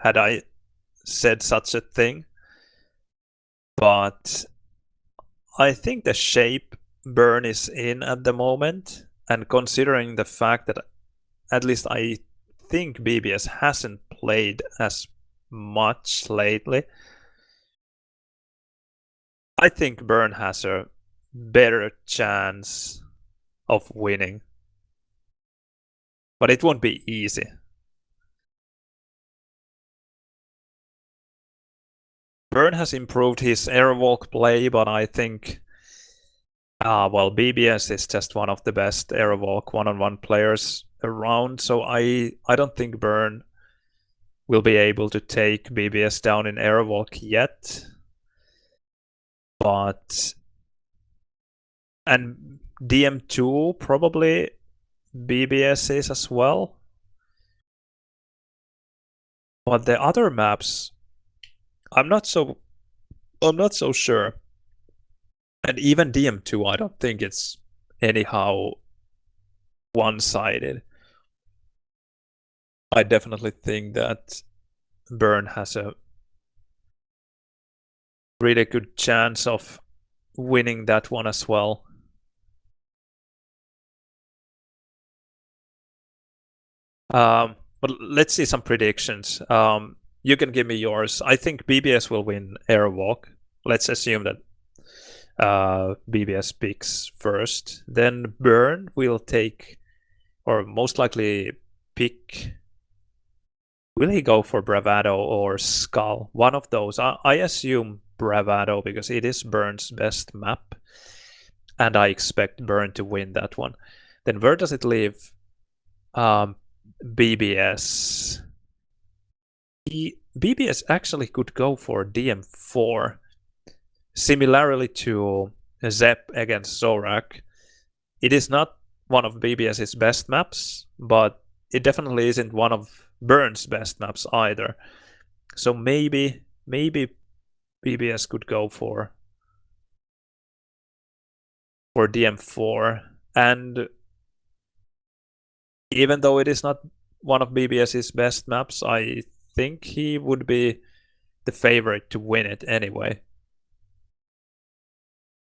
had I said such a thing. But I think the shape Burn is in at the moment, and considering the fact that at least I think BBS hasn't played as much lately, I think Burn has a better chance of winning. But it won't be easy. Burn has improved his airwalk play, but I think well, BBS is just one of the best airwalk one-on-one players around, so I don't think Burn will be able to take BBS down in airwalk yet. But and DM2 probably BBS is as well. But the other maps, I'm not so sure. And even DM2, I don't think it's anyhow one-sided. I definitely think that Burn has a really good chance of winning that one as well. But let's see some predictions. You can give me yours. I think BBS will win Airwalk. Let's assume that BBS picks first. Then Burn will take, or most likely pick. Will he go for Bravado or Skull? One of those. I assume Bravado because it is Burn's best map. And I expect Burn to win that one. Then where does it leave BBS? BBS actually could go for DM4. Similarly to Zepp against Zorak. It is not one of BBS's best maps, but it definitely isn't one of Bern's best maps either. So maybe BBS could go for DM4. And even though it is not one of BBS's best maps, I think he would be the favorite to win it anyway.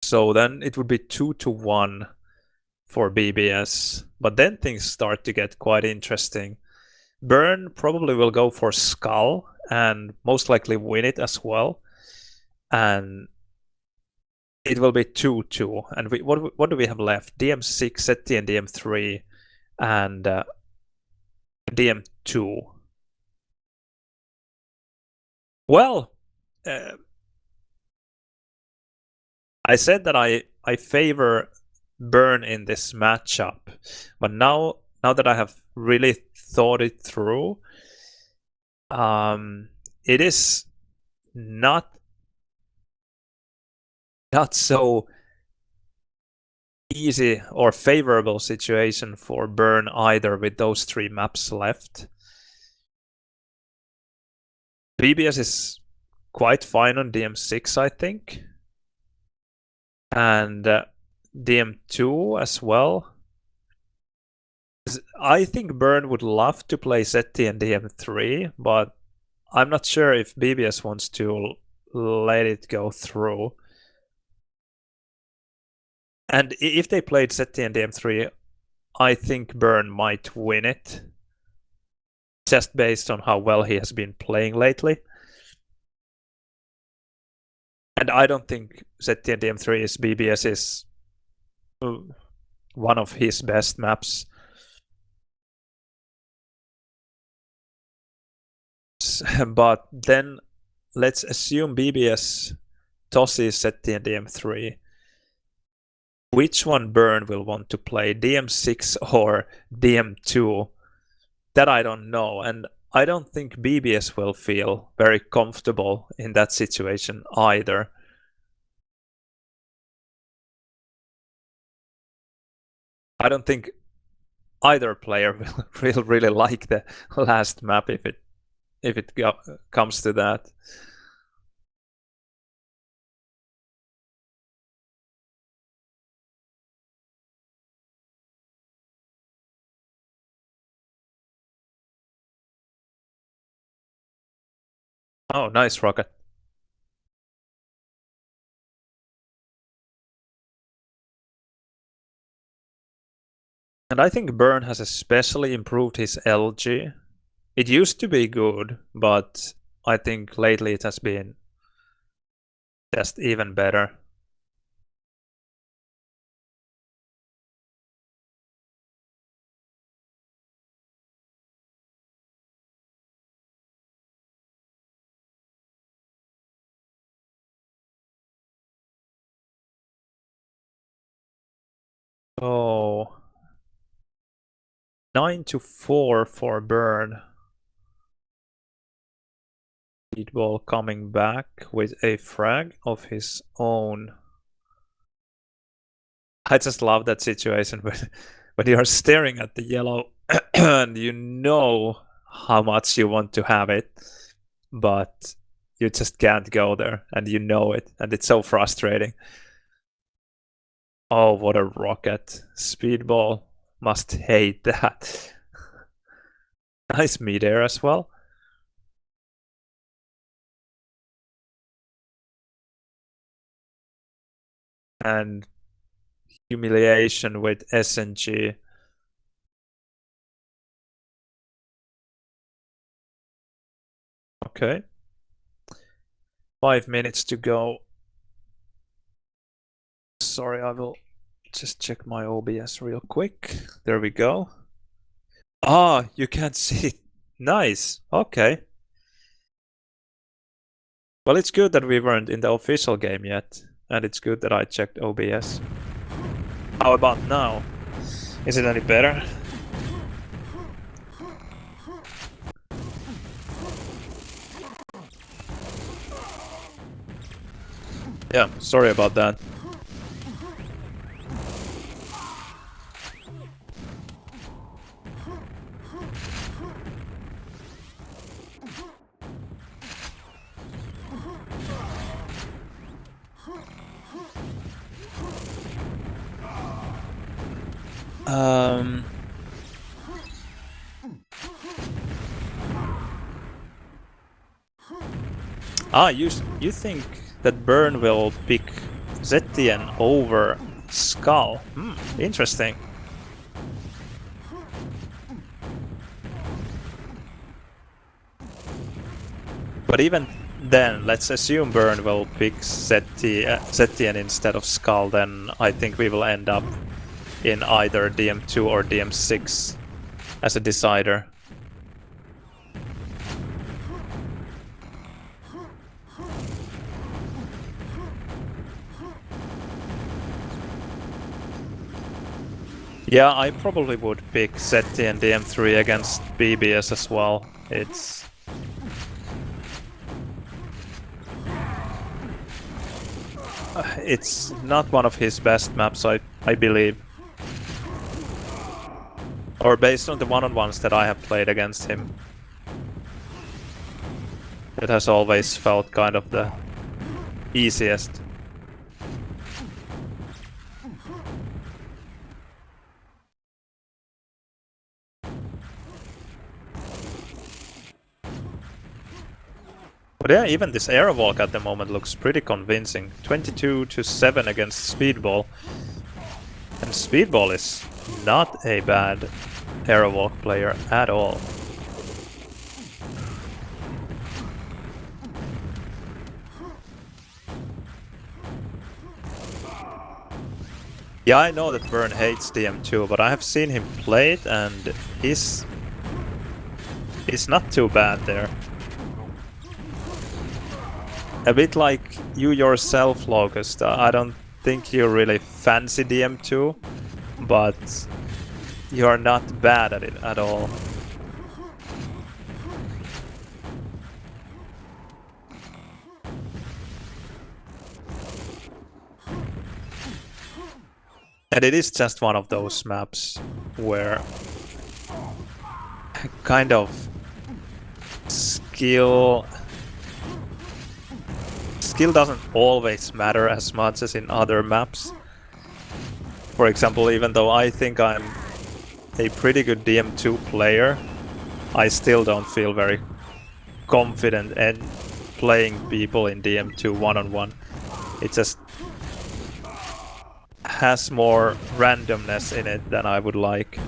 So then it would be 2-1 for BBS. But then things start to get quite interesting. Bern probably will go for Skull and most likely win it as well. And it will be 2-2. And what do we have left? DM6, Zeti, and DM3, and DM2. Well, I said that I favor Bern in this matchup, but now that I have really thought it through, it is not so easy or favorable situation for Bern either with those 3 maps left. BBS is quite fine on DM6, I think. And DM2 as well. I think Bern would love to play Zeti and DM3, but I'm not sure if BBS wants to let it go through. And if they played Zeti and DM3, I think Bern might win it. Just based on how well he has been playing lately. And I don't think Zeti and DM3 is BBS's one of his best maps. But then let's assume BBS tosses Zeti and DM3. Which one Bern will want to play, DM6 or DM2? That I don't know, and I don't think BBS will feel very comfortable in that situation either. I don't think either player will really like the last map if it comes to that. Oh, nice rocket. And I think Bern has especially improved his LG. It used to be good, but I think lately it has been just even better. Oh, 9-4 for Bern. Speedball coming back with a frag of his own. I just love that situation when you are staring at the yellow and you know how much you want to have it, but you just can't go there and you know it, and it's so frustrating. Oh, what a rocket. Speedball must hate that. Nice mid-air as well. And humiliation with SNG. Okay. 5 minutes to go. Sorry, I will just check my OBS real quick. There we go. Ah, you can't see it. Nice. Okay. Well, it's good that we weren't in the official game yet. And it's good that I checked OBS. How about now? Is it any better? Yeah, sorry about that. You think that Burn will pick Zettian over Skull? Interesting. But even then, let's assume Burn will pick Zettian instead of Skull, then I think we will end up in either DM2 or DM6 as a decider. Yeah, I probably would pick Zettian DM3 against BBS as well. It's not one of his best maps, I believe. Or based on the one-on-ones that I have played against him. It has always felt kind of the easiest. But yeah, even this Airwalk at the moment looks pretty convincing. 22-7 against Speedball. And Speedball is not a bad Airwalk player at all. Yeah, I know that Burn hates DM2, but I have seen him play it and he's not too bad there. A bit like you yourself, Locust. I don't think you really fancy DM2, but you are not bad at it at all. And it is just one of those maps where kind of skill doesn't always matter as much as in other maps. For example, even though I think I'm a pretty good DM2 player, I still don't feel very confident in playing people in DM2 one-on-one. It just has more randomness in it than I would like.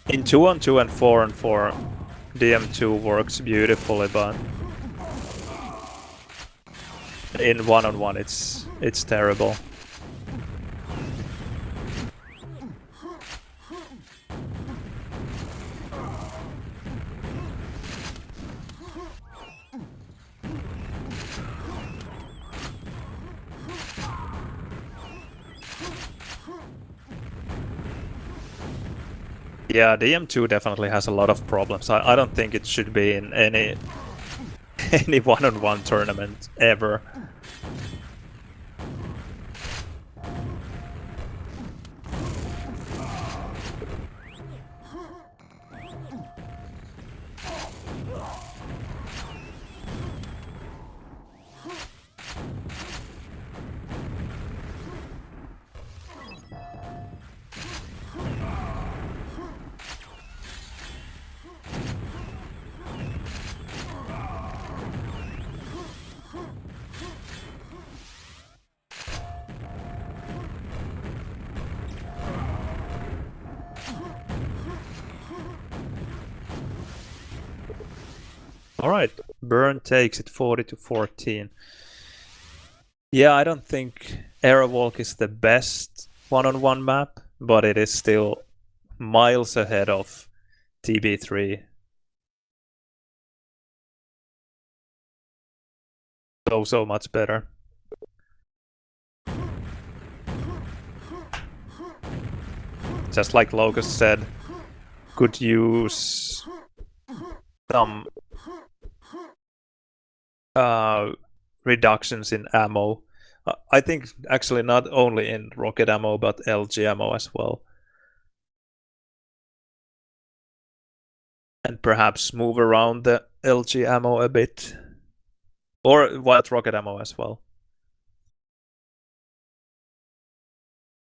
In 2-on-2 and 4-on-4, DM2 works beautifully, but in 1-on-1 it's terrible. Yeah, DM2 definitely has a lot of problems. I don't think it should be in any one-on-one tournament ever. Alright, Burn takes it 40-14. Yeah, I don't think Airwalk is the best one-on-one map, but it is still miles ahead of TB3. So much better. Just like Locust said, could use some reductions in ammo. I think actually not only in rocket ammo, but LG ammo as well. And perhaps move around the LG ammo a bit. Or white rocket ammo as well.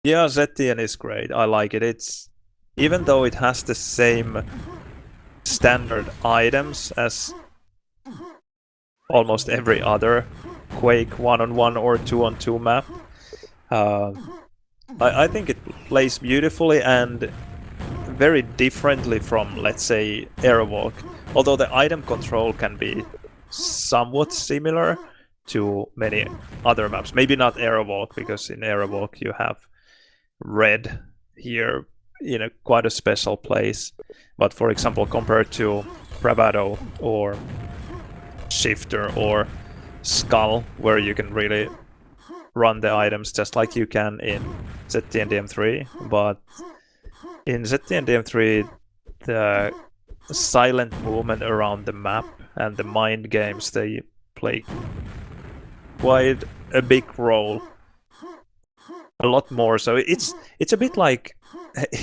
Yeah, Zettian is great. I like it. It's even though it has the same standard items as almost every other Quake 1-on-1 or 2-on-2 map. I think it plays beautifully and very differently from, let's say, Airwalk. Although the item control can be somewhat similar to many other maps. Maybe not Airwalk, because in Airwalk you have red here in a quite a special place. But for example, compared to Bravado or Shifter or Skull, where you can really run the items just like you can in ZTNDM3, but in ZTNDM3 the silent movement around the map and the mind games, they play quite a big role, a lot more. So it's a bit like,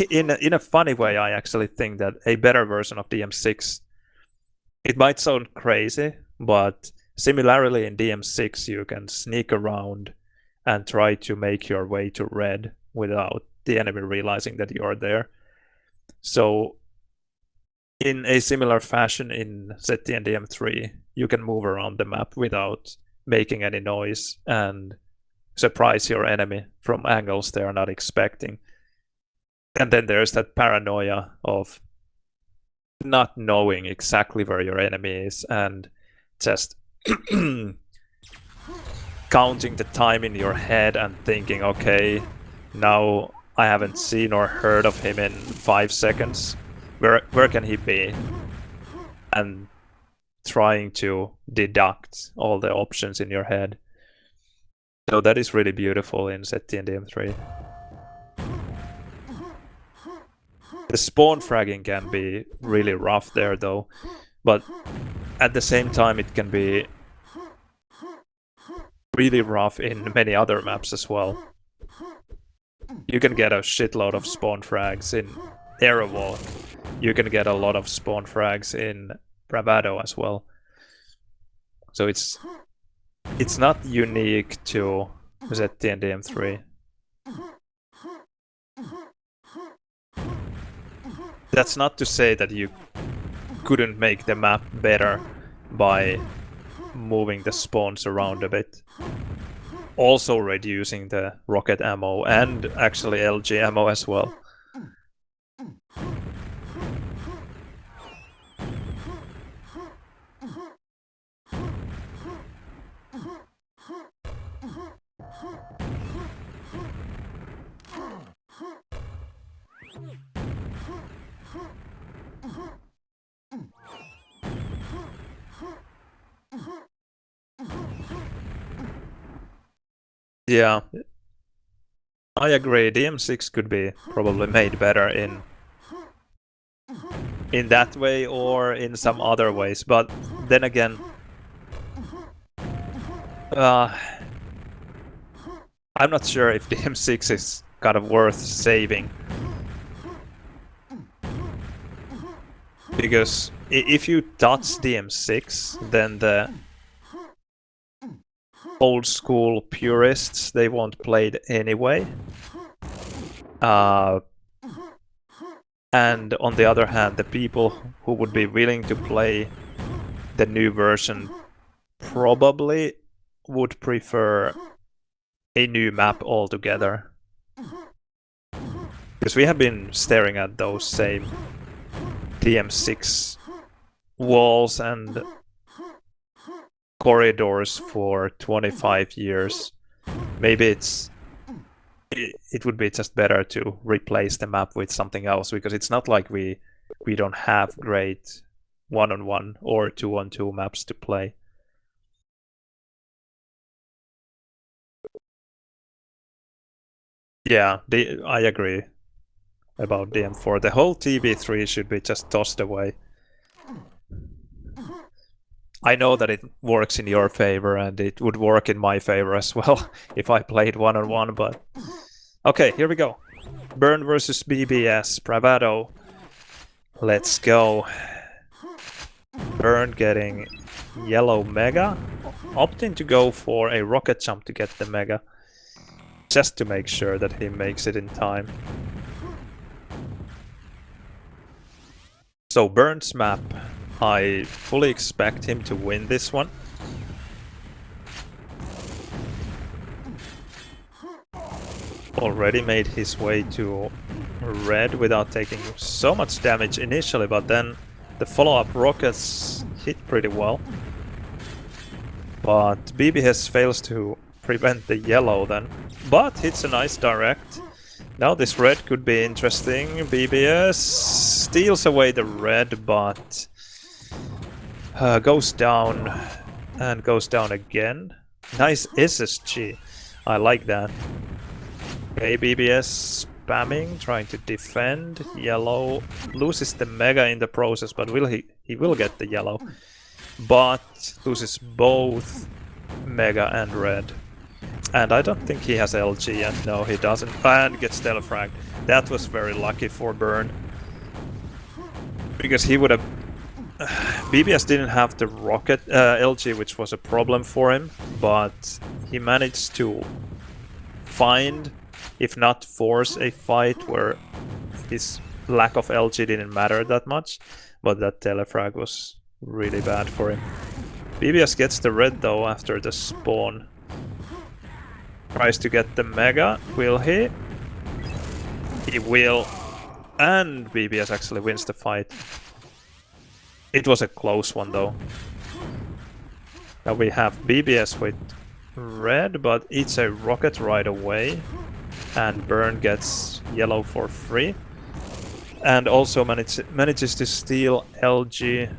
in a funny way, I actually think that a better version of DM6. It might sound crazy, but similarly in DM6 you can sneak around and try to make your way to red without the enemy realizing that you're there. So in a similar fashion in ZTNDM3, you can move around the map without making any noise and surprise your enemy from angles they are not expecting. And then there's that paranoia of not knowing exactly where your enemy is and just counting the time in your head and thinking, okay, now I haven't seen or heard of him in 5 seconds. Where can he be? And trying to deduct all the options in your head. So that is really beautiful in ZTNDM3. The spawn fragging can be really rough there though, but at the same time it can be really rough in many other maps as well. You can get a shitload of spawn frags in Airwalk. You can get a lot of spawn frags in Bravado as well. So it's not unique to ZTNDM3. That's not to say that you couldn't make the map better by moving the spawns around a bit. Also reducing the rocket ammo and actually LG ammo as well. Yeah, I agree. DM6 could be probably made better in that way or in some other ways, but then again, I'm not sure if DM6 is kind of worth saving. Because if you touch DM6, then the old school purists, they won't play it anyway. And on the other hand, the people who would be willing to play the new version probably would prefer a new map altogether. Because we have been staring at those same DM6 walls and corridors for 25 years. Maybe it would be just better to replace the map with something else, because it's not like we don't have great 1-on-1 or 2-on-2 maps to play. Yeah, I agree. about DM4. The whole TB3 should be just tossed away. I know that it works in your favor, and it would work in my favor as well if I played one-on-one, but... Okay, here we go. Bern versus BBS, Bravado. Let's go. Bern getting yellow Mega. Opting to go for a rocket jump to get the Mega. Just to make sure that he makes it in time. So Bern's map. I fully expect him to win this one. Already made his way to red without taking so much damage initially, but then the follow-up rockets hit pretty well. But BBS fails to prevent the yellow then, but hits a nice direct. Now this red could be interesting. BBS steals away the red, but goes down and goes down again. Nice SSG. I like that. Okay, BBS spamming, trying to defend. Yellow loses the Mega in the process, but he will get the yellow. But loses both Mega and red. And I don't think he has LG yet. No, he doesn't. And gets telefragged. That was very lucky for Bern. Because he would have... BBS didn't have the rocket LG, which was a problem for him. But he managed to find, if not force, a fight where his lack of LG didn't matter that much. But that telefrag was really bad for him. BBS gets the red though after the spawn. Tries to get the Mega. Will he? He will. And BBS actually wins the fight. It was a close one though. Now we have BBS with red, but it's a rocket right away. And Bern gets yellow for free. And also manages to steal LG.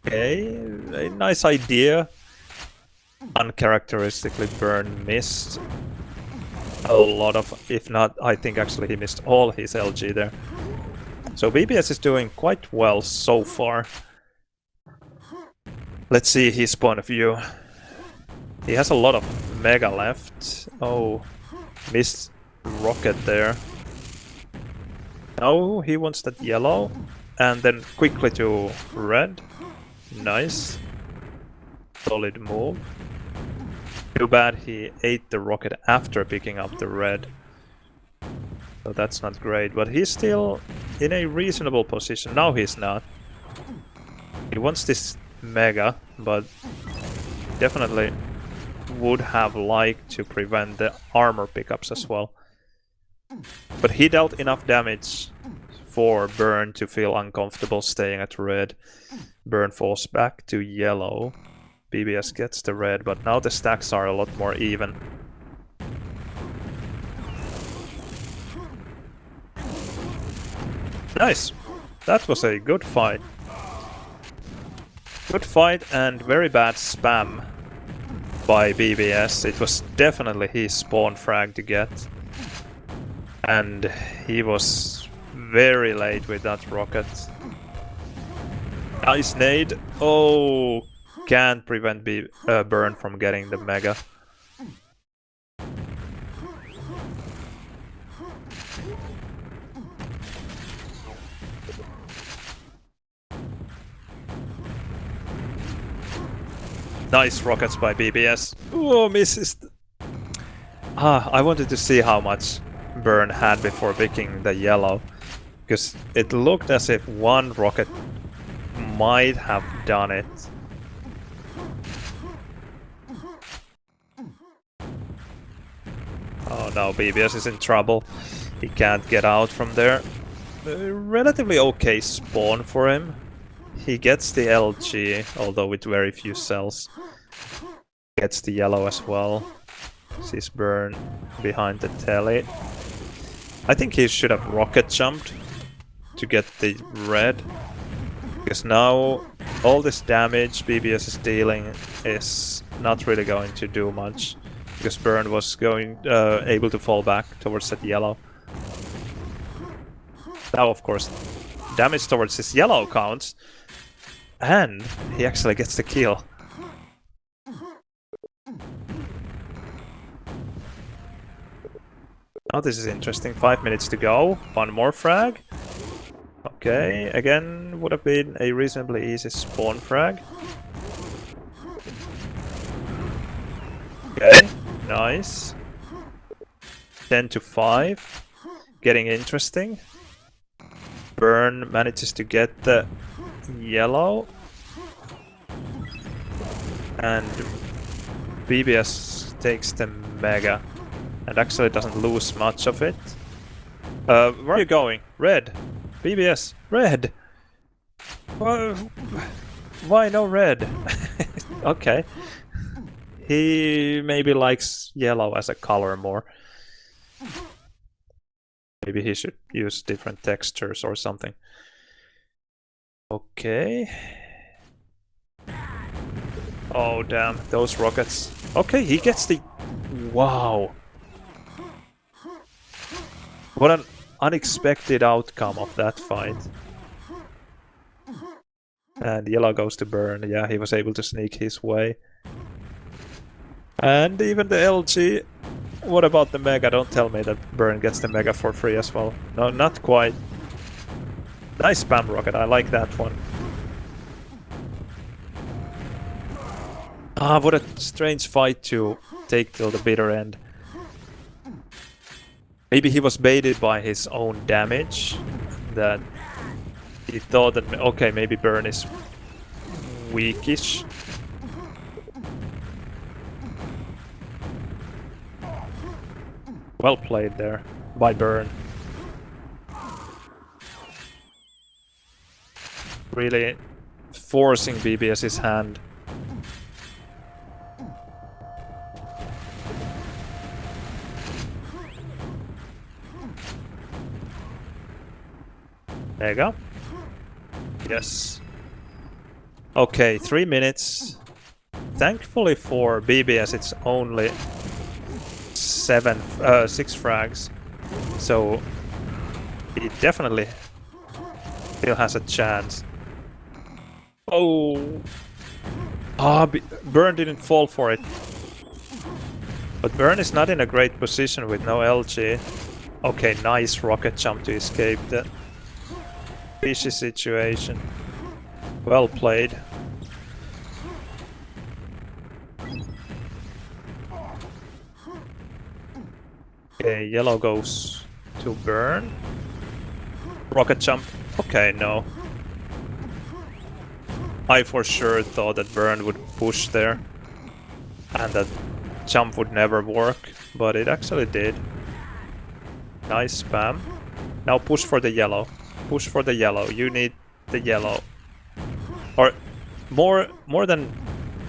Okay, a nice idea. Uncharacteristically, Bern missed a lot of, if not, I think actually he missed all his LG there. So BBS is doing quite well so far. Let's see his point of view. He has a lot of Mega left. Oh, missed rocket there. No, he wants that yellow. And then quickly to red. Nice. Solid move. Too bad he ate the rocket after picking up the red. So that's not great, but he's still in a reasonable position. Now he's not. He wants this Mega, but definitely would have liked to prevent the armor pickups as well. But he dealt enough damage for Bern to feel uncomfortable staying at red. Bern falls back to yellow. BBS gets the red, but now the stacks are a lot more even. Nice! That was a good fight. Good fight and very bad spam by BBS. It was definitely his spawn frag to get. And he was very late with that rocket. Nice nade. Oh, can't prevent Bern from getting the Mega. Nice rockets by BBS. Oh, misses. I wanted to see how much Bern had before picking the yellow. Because it looked as if one rocket might have done it. Oh no, BBS is in trouble. He can't get out from there. Relatively okay spawn for him. He gets the LG, although with very few cells. Gets the yellow as well. Sees Bern behind the telly. I think he should have rocket jumped to get the red. Because now all this damage BBS is dealing is not really going to do much. because Burn was going able to fall back towards that yellow. Now, of course, damage towards his yellow counts, and he actually gets the kill. Now this is interesting. 5 minutes to go. One more frag. Okay, again, would have been a reasonably easy spawn frag. Okay, nice. 10 to 5. Getting interesting. Burn manages to get the yellow. And BBS takes the mega. And actually doesn't lose much of it. Where are you going? Red. BBS. Red. Why no red? Okay. He maybe likes yellow as a color more. Maybe he should use different textures or something. Okay. Oh damn, those rockets. Okay, he gets the... Wow. What an unexpected outcome of that fight. And yellow goes to Burn. Yeah, he was able to sneak his way. And even the LG. What about the Mega? Don't tell me that Burn gets the Mega for free as well. No, not quite. Nice spam rocket, I like that one. Ah, what a strange fight to take till the bitter end. Maybe he was baited by his own damage. That he thought that, okay, maybe Burn is weakish. Well played there by Burn. Really forcing BBS's hand. There you go. Yes. Okay, 3 minutes. Thankfully for BBS, it's only 6 frags. So he definitely still has a chance. Oh. Ah, Burn didn't fall for it. But Burn is not in a great position with no LG. Okay, nice rocket jump to escape the fishy situation. Well played. Okay, yellow goes to Burn. Rocket jump. Okay, no. I for sure thought that Burn would push there. And that jump would never work. But it actually did. Nice spam. Now push for the yellow. Push for the yellow. You need the yellow. Or more than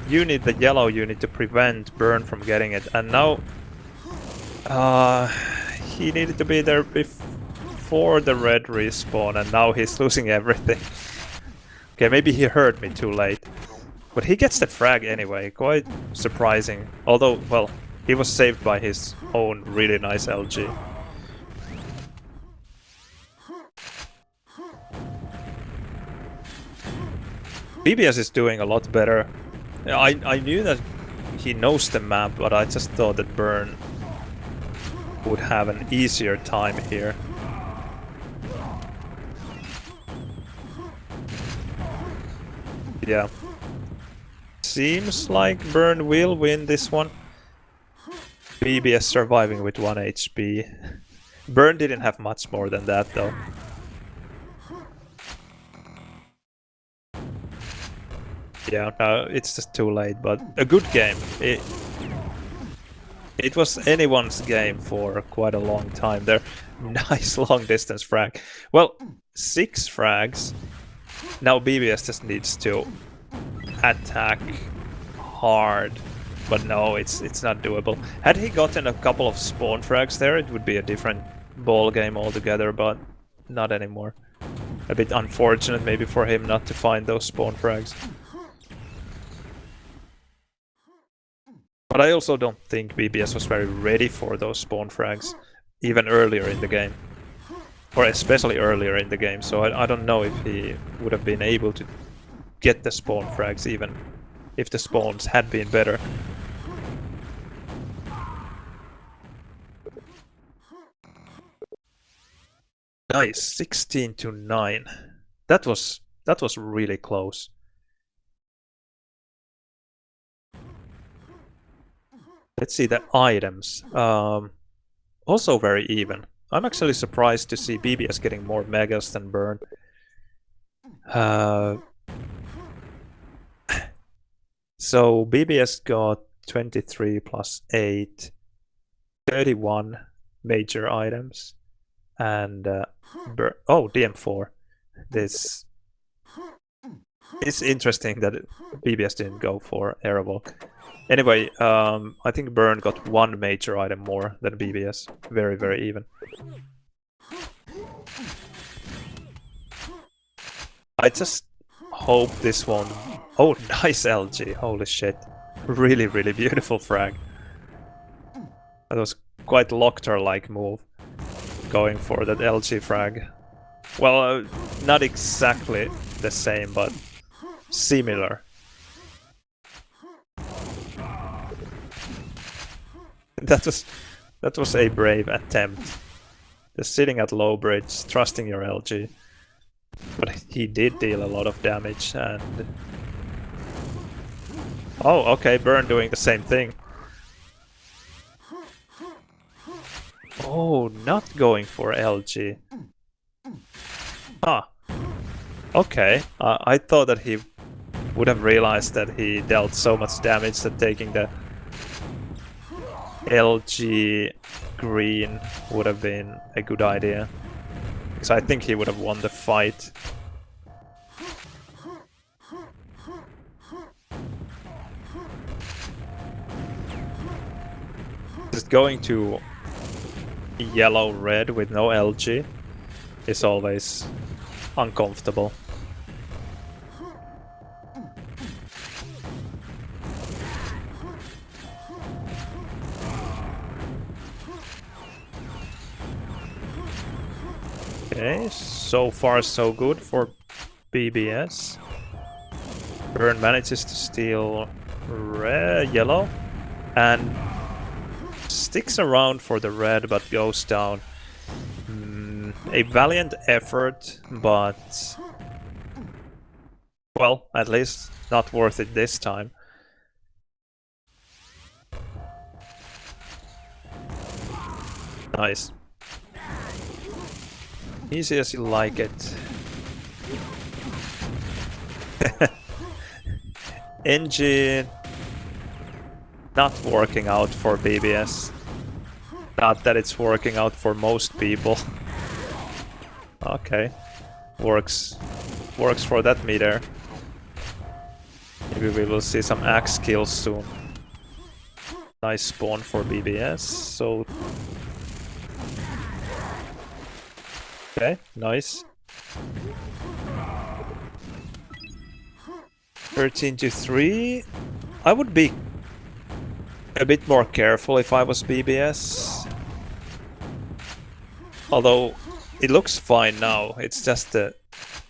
you need the yellow, you need to prevent Burn from getting it. And now he needed to be there before the red respawn, and now he's losing everything. Okay, maybe he heard me too late. But he gets the frag anyway, quite surprising. Although, well, he was saved by his own really nice LG. BBS is doing a lot better. I knew that he knows the map, but I just thought that Burn would have an easier time here. Yeah. Seems like Burn will win this one. BBS surviving with 1 HP. Burn didn't have much more than that though. Yeah, no, it's just too late, but a good game. It was anyone's game for quite a long time there. Nice long distance frag. Well, 6 frags. Now BBS just needs to attack hard. But no, it's not doable. Had he gotten a couple of spawn frags there, it would be a different ball game altogether, but not anymore. A bit unfortunate maybe for him not to find those spawn frags. But I also don't think BBS was very ready for those spawn frags, even earlier in the game. Or especially earlier in the game, so I don't know if he would have been able to get the spawn frags even if the spawns had been better. Nice, 16-9. That was really close. Let's see the items. Also very even. I'm actually surprised to see BBS getting more megas than Burn. So BBS got 23 plus 8, 31 major items. And DM4. This is interesting that BBS didn't go for Airwalk. Anyway, I think Burn got one major item more than BBS. Very, very even. I just hope this one... Oh, nice LG. Holy shit. Really, really beautiful frag. That was quite Locktar-like move. Going for that LG frag. Well, not exactly the same, but similar. That was a brave attempt. Just sitting at low bridge, trusting your LG. But he did deal a lot of damage and... Oh, okay, Burn doing the same thing. Oh, not going for LG. Ah. Okay. I thought that he would have realized that he dealt so much damage that taking the LG green would have been a good idea. Because I think he would have won the fight. Just going to yellow-red with no LG is always uncomfortable. Okay, so far so good for BBS. Burn manages to steal yellow and sticks around for the red but goes down. A valiant effort, but well, at least not worth it this time. Nice. Easy as you like it. Engine not working out for BBS. Not that it's working out for most people. Okay. Works for that meter. Maybe we will see some axe kills soon. Nice spawn for BBS. So okay, nice. 13-3. I would be a bit more careful if I was BBS. Although it looks fine now, it's just the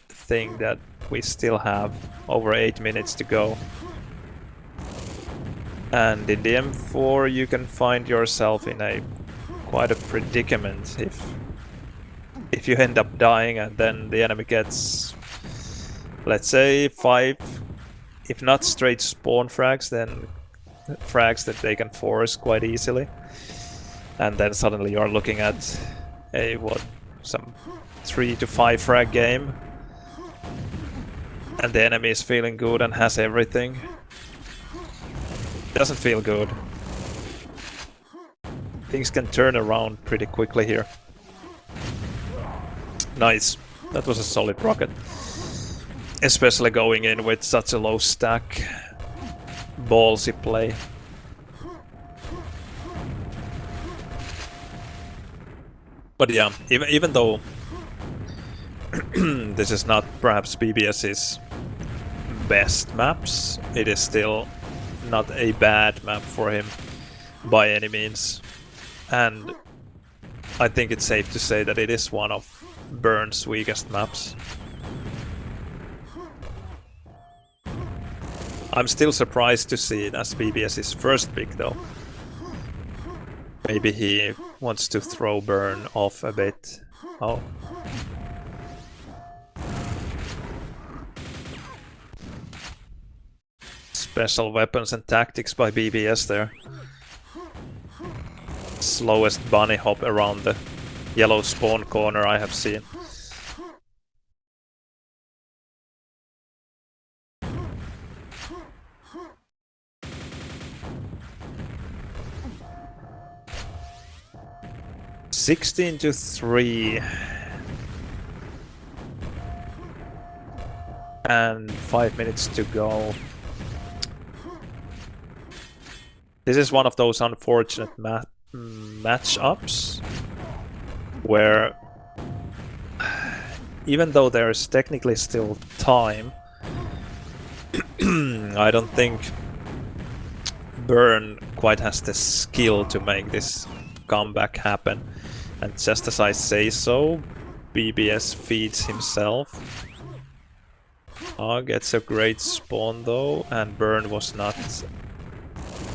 thing that we still have over 8 minutes to go. And in the M4 you can find yourself in quite a predicament if you end up dying and then the enemy gets, let's say, 5, if not straight spawn frags, then frags that they can force quite easily. And then suddenly you're looking at some 3 to 5 frag game. And the enemy is feeling good and has everything. Doesn't feel good. Things can turn around pretty quickly here. Nice. That was a solid rocket. Especially going in with such a low stack. Ballsy play. But yeah, even though this is not perhaps BBS's best maps, it is still not a bad map for him by any means. And I think it's safe to say that it is one of Bern's weakest maps. I'm still surprised to see it as BBS's first pick though. Maybe he wants to throw Bern off a bit. Oh. Special weapons and tactics by BBS there. Slowest bunny hop around the yellow spawn corner I have seen. (16-3) and 5 minutes to go. This is one of those unfortunate matchups where, even though there is technically still time, I don't think Bern quite has the skill to make this comeback happen. And just as I say so, BBS feeds himself. Gets a great spawn though, and Bern was not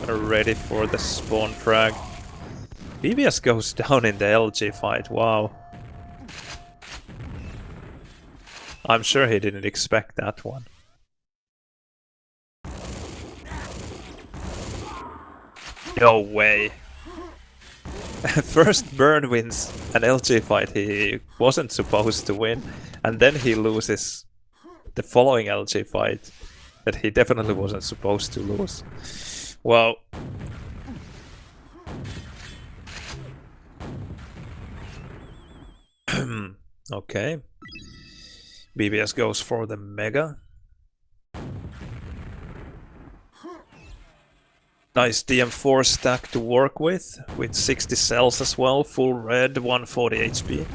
ready for the spawn frag. BBS goes down in the LG fight, wow. I'm sure he didn't expect that one. No way. First Bern wins an LG fight he wasn't supposed to win, and then he loses the following LG fight that he definitely wasn't supposed to lose. Well, okay. BBS goes for the Mega. Nice DM4 stack to work with 60 cells as well, full red, 140 HP.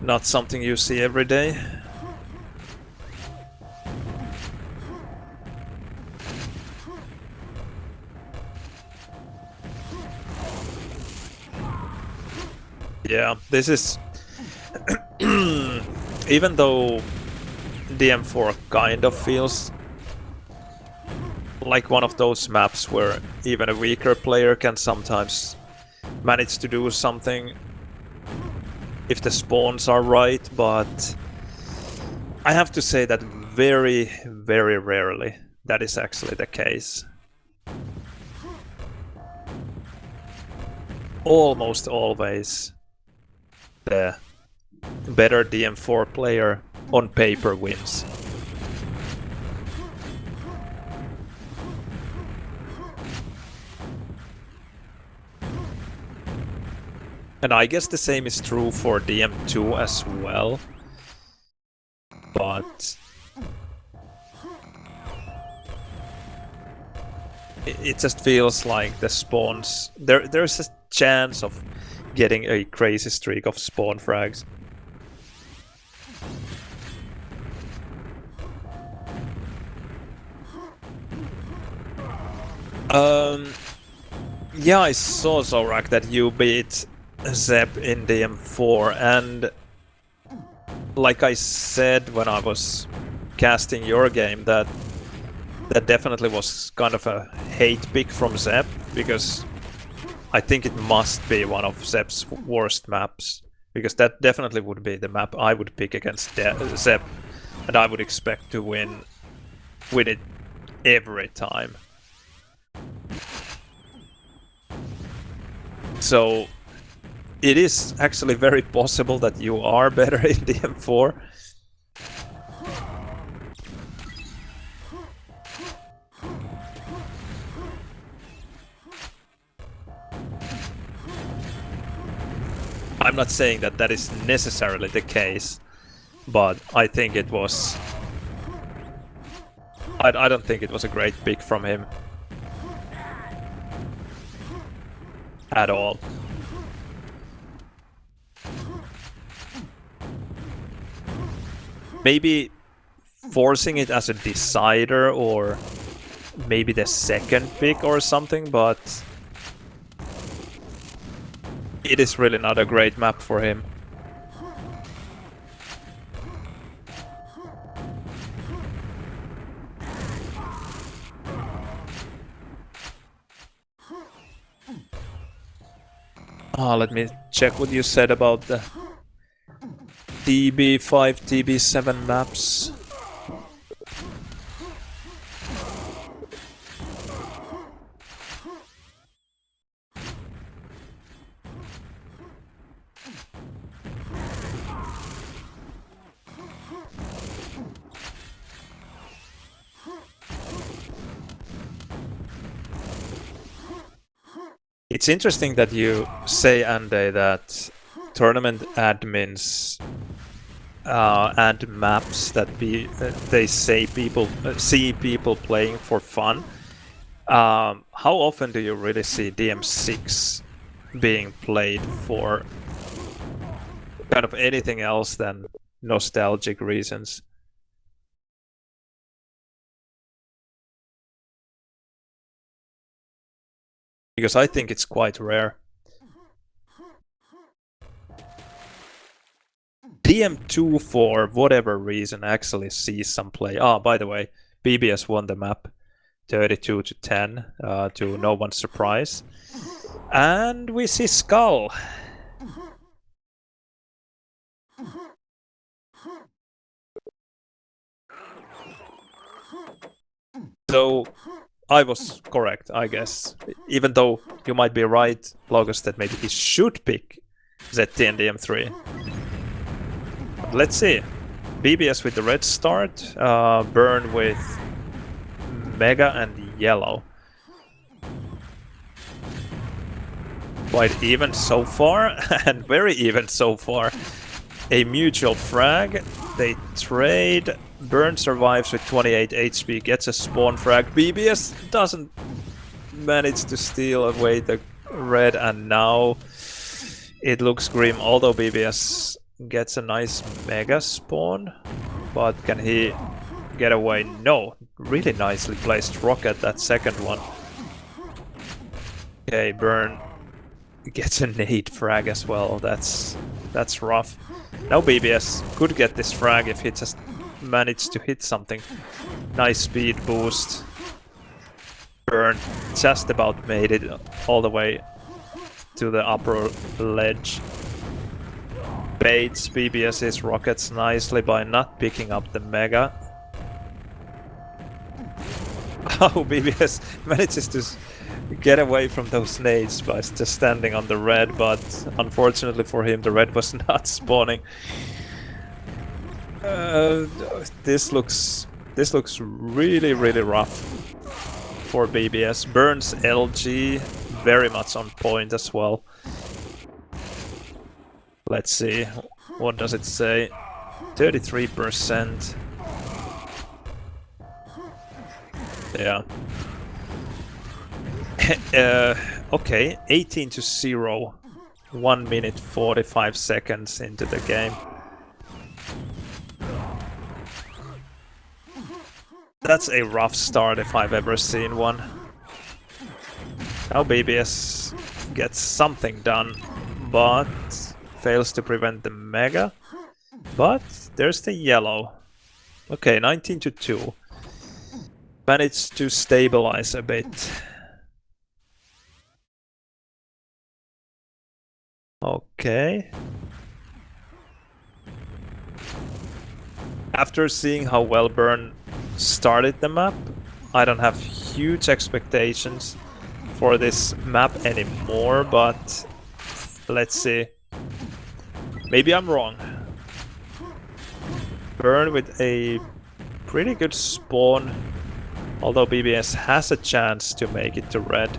Not something you see every day. Yeah, this is... even though DM4 kind of feels like one of those maps where even a weaker player can sometimes manage to do something if the spawns are right, but I have to say that very, very rarely that is actually the case. Almost always the better DM4 player on paper wins. And I guess the same is true for DM2 as well. But it just feels like the spawns... There's a chance of getting a crazy streak of spawn frags. Yeah, I saw, Zorak, that you beat Zepp in DM4, and like I said when I was casting your game, that definitely was kind of a hate pick from Zepp, because I think it must be one of Zepp's worst maps, because that definitely would be the map I would pick against Zepp, and I would expect to win with it every time. So it is actually very possible that you are better in DM4. I'm not saying that that is necessarily the case, but I think it was... I don't think it was a great pick from him. At all. Maybe forcing it as a decider or maybe the second pick or something, but it is really not a great map for him. Let me check what you said about the TB5, TB7 maps. It's interesting that you say, Ande, that tournament admins add maps that they say people see people playing for fun. How often do you really see DM6 being played for kind of anything else than nostalgic reasons? Because I think it's quite rare. DM2 for whatever reason actually sees some play. By the way, BBS won the map 32-10 to no one's surprise. And we see Skull. So I was correct, I guess. Even though you might be right, Logos, that maybe he should pick ZT and DM3. But let's see. BBS with the red start, Burn with Mega and yellow. Quite even so far, and very even so far. A mutual frag, they trade. Burn survives with 28 HP, gets a spawn frag. BBS doesn't manage to steal away the red, and now it looks grim, although BBS gets a nice mega spawn. But can he get away? No. Really nicely placed rocket, that second one. Okay, Burn gets a nade frag as well. That's rough. Now BBS could get this frag if he just managed to hit something. Nice speed boost. Burn just about made it all the way to the upper ledge. Baits BBS's rockets nicely by not picking up the mega. Oh, BBS manages to get away from those nades by just standing on the red, but unfortunately for him the red was not spawning. This looks really rough for BBS. Burns LG very much on point as well. Let's see, what does it say? 33%. Yeah. Okay, 18-0. 1 minute 45 seconds into the game. That's a rough start if I've ever seen one. Now BBS gets something done, but fails to prevent the mega. But there's the yellow. Okay, 19-2. Managed to stabilize a bit. Okay. After seeing how well Burn started the map, I don't have huge expectations for this map anymore, but let's see. Maybe I'm wrong. Burn with a pretty good spawn, although BBS has a chance to make it to red.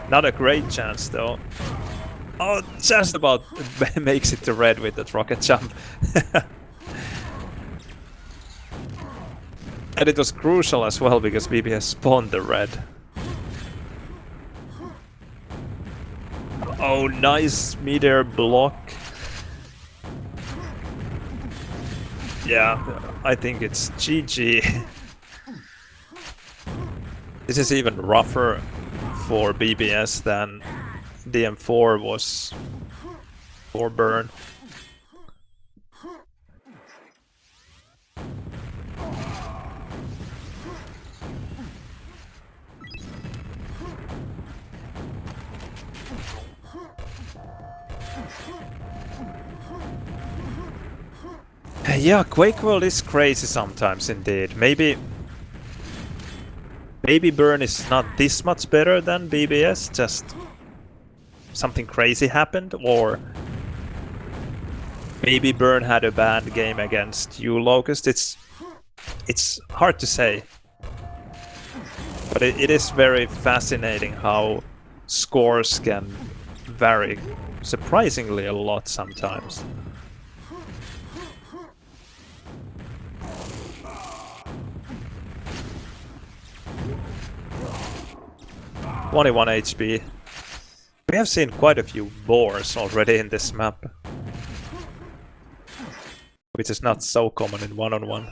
Not a great chance though. Oh, just about makes it to red with that rocket jump. And it was crucial as well because BBS spawned the red. Oh, nice meteor block. Yeah, I think it's GG. This is even rougher for BBS than DM4 was for Burn. Yeah, Quake World is crazy sometimes indeed. Maybe Burn is not this much better than BBS, just something crazy happened, or maybe Burn had a bad game against you, Locust. It's hard to say. But it is very fascinating how scores can vary surprisingly a lot sometimes. (21 HP). We have seen quite a few boars already in this map, which is not so common in one-on-one.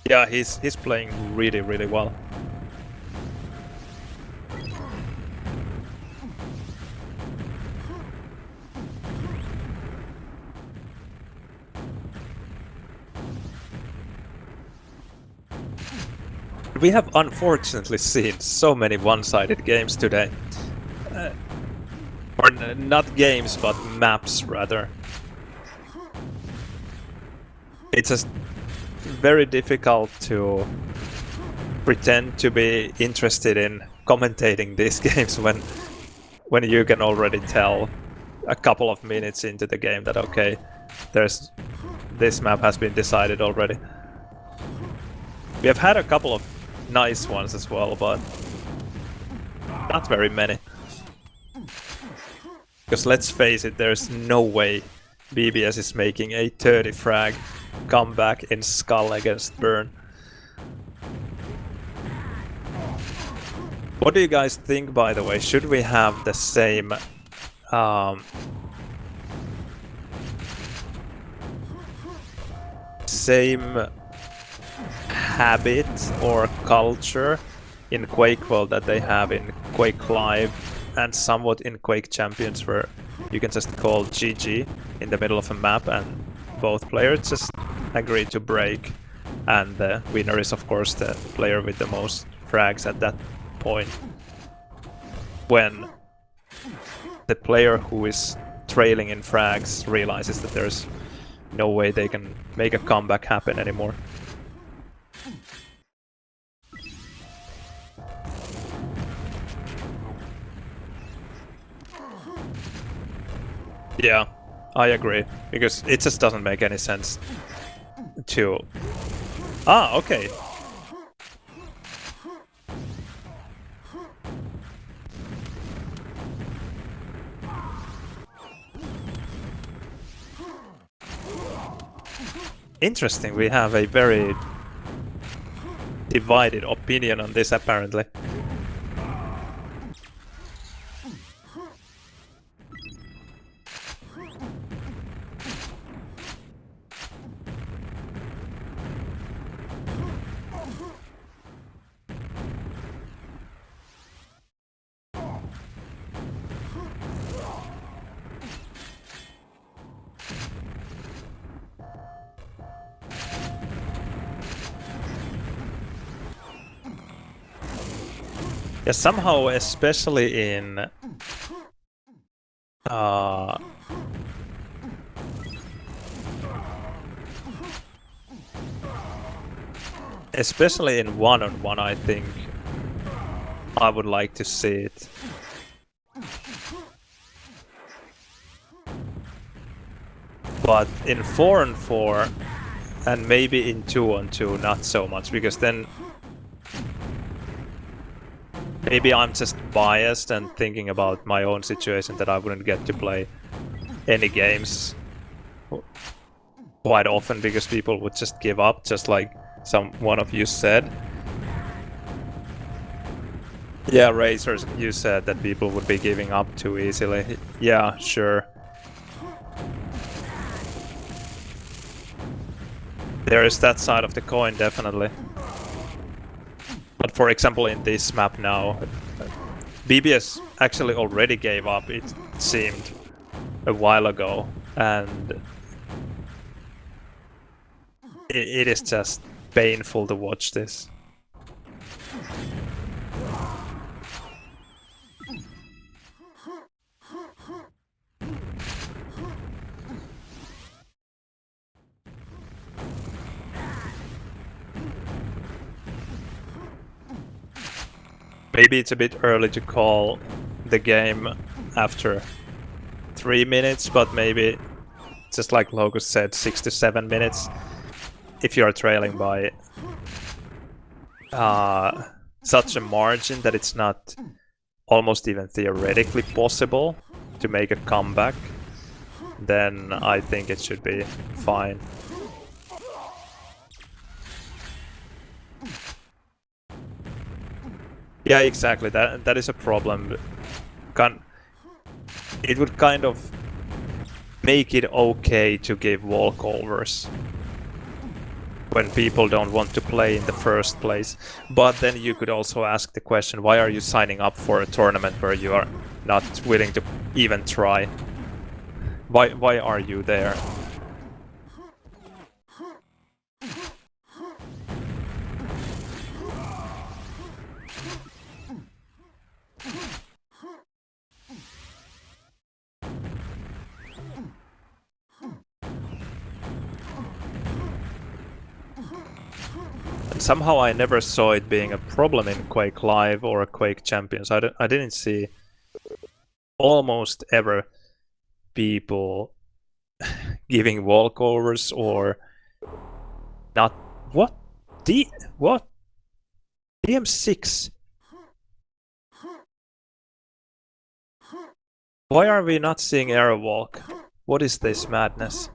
Yeah, he's playing really, really well. We have unfortunately seen so many one-sided games today. Or not games, but maps rather. It's just very difficult to pretend to be interested in commentating these games when you can already tell a couple of minutes into the game that okay, this map has been decided already. We have had a couple of nice ones as well, but not very many. Because let's face it, there's no way BBS is making a 30 frag comeback in Skull against Burn. What do you guys think, by the way? Should we have the same habit or culture in Quake World that they have in Quake Live and somewhat in Quake Champions, where you can just call GG in the middle of a map and both players just agree to break, and the winner is of course the player with the most frags at that point. When the player who is trailing in frags realizes that there's no way they can make a comeback happen anymore. Yeah, I agree, because it just doesn't make any sense to... Ah, okay. Interesting, we have a very divided opinion on this apparently. Yeah, somehow, especially in especially in one-on-one, I think I would like to see it. But in 4-on-4 and maybe in 2-on-2, not so much, because then maybe I'm just biased and thinking about my own situation that I wouldn't get to play any games quite often because people would just give up, just like one of you said. Yeah, Razors, you said that people would be giving up too easily. Yeah, sure. There is that side of the coin, definitely. But for example, in this map now, BBS actually already gave up, it seemed, a while ago, and it is just painful to watch this. Maybe it's a bit early to call the game after 3 minutes, but maybe, just like Locust said, 6 to 7 minutes. If you are trailing by such a margin that it's not almost even theoretically possible to make a comeback, then I think it should be fine. Yeah, exactly. That is a problem. It would kind of make it okay to give walkovers when people don't want to play in the first place. But then you could also ask the question, why are you signing up for a tournament where you are not willing to even try? Why are you there? And somehow I never saw it being a problem in Quake Live or Quake Champions. I didn't see almost ever people giving walkovers or not. What? What? DM6? Why are we not seeing Airwalk? What is this madness?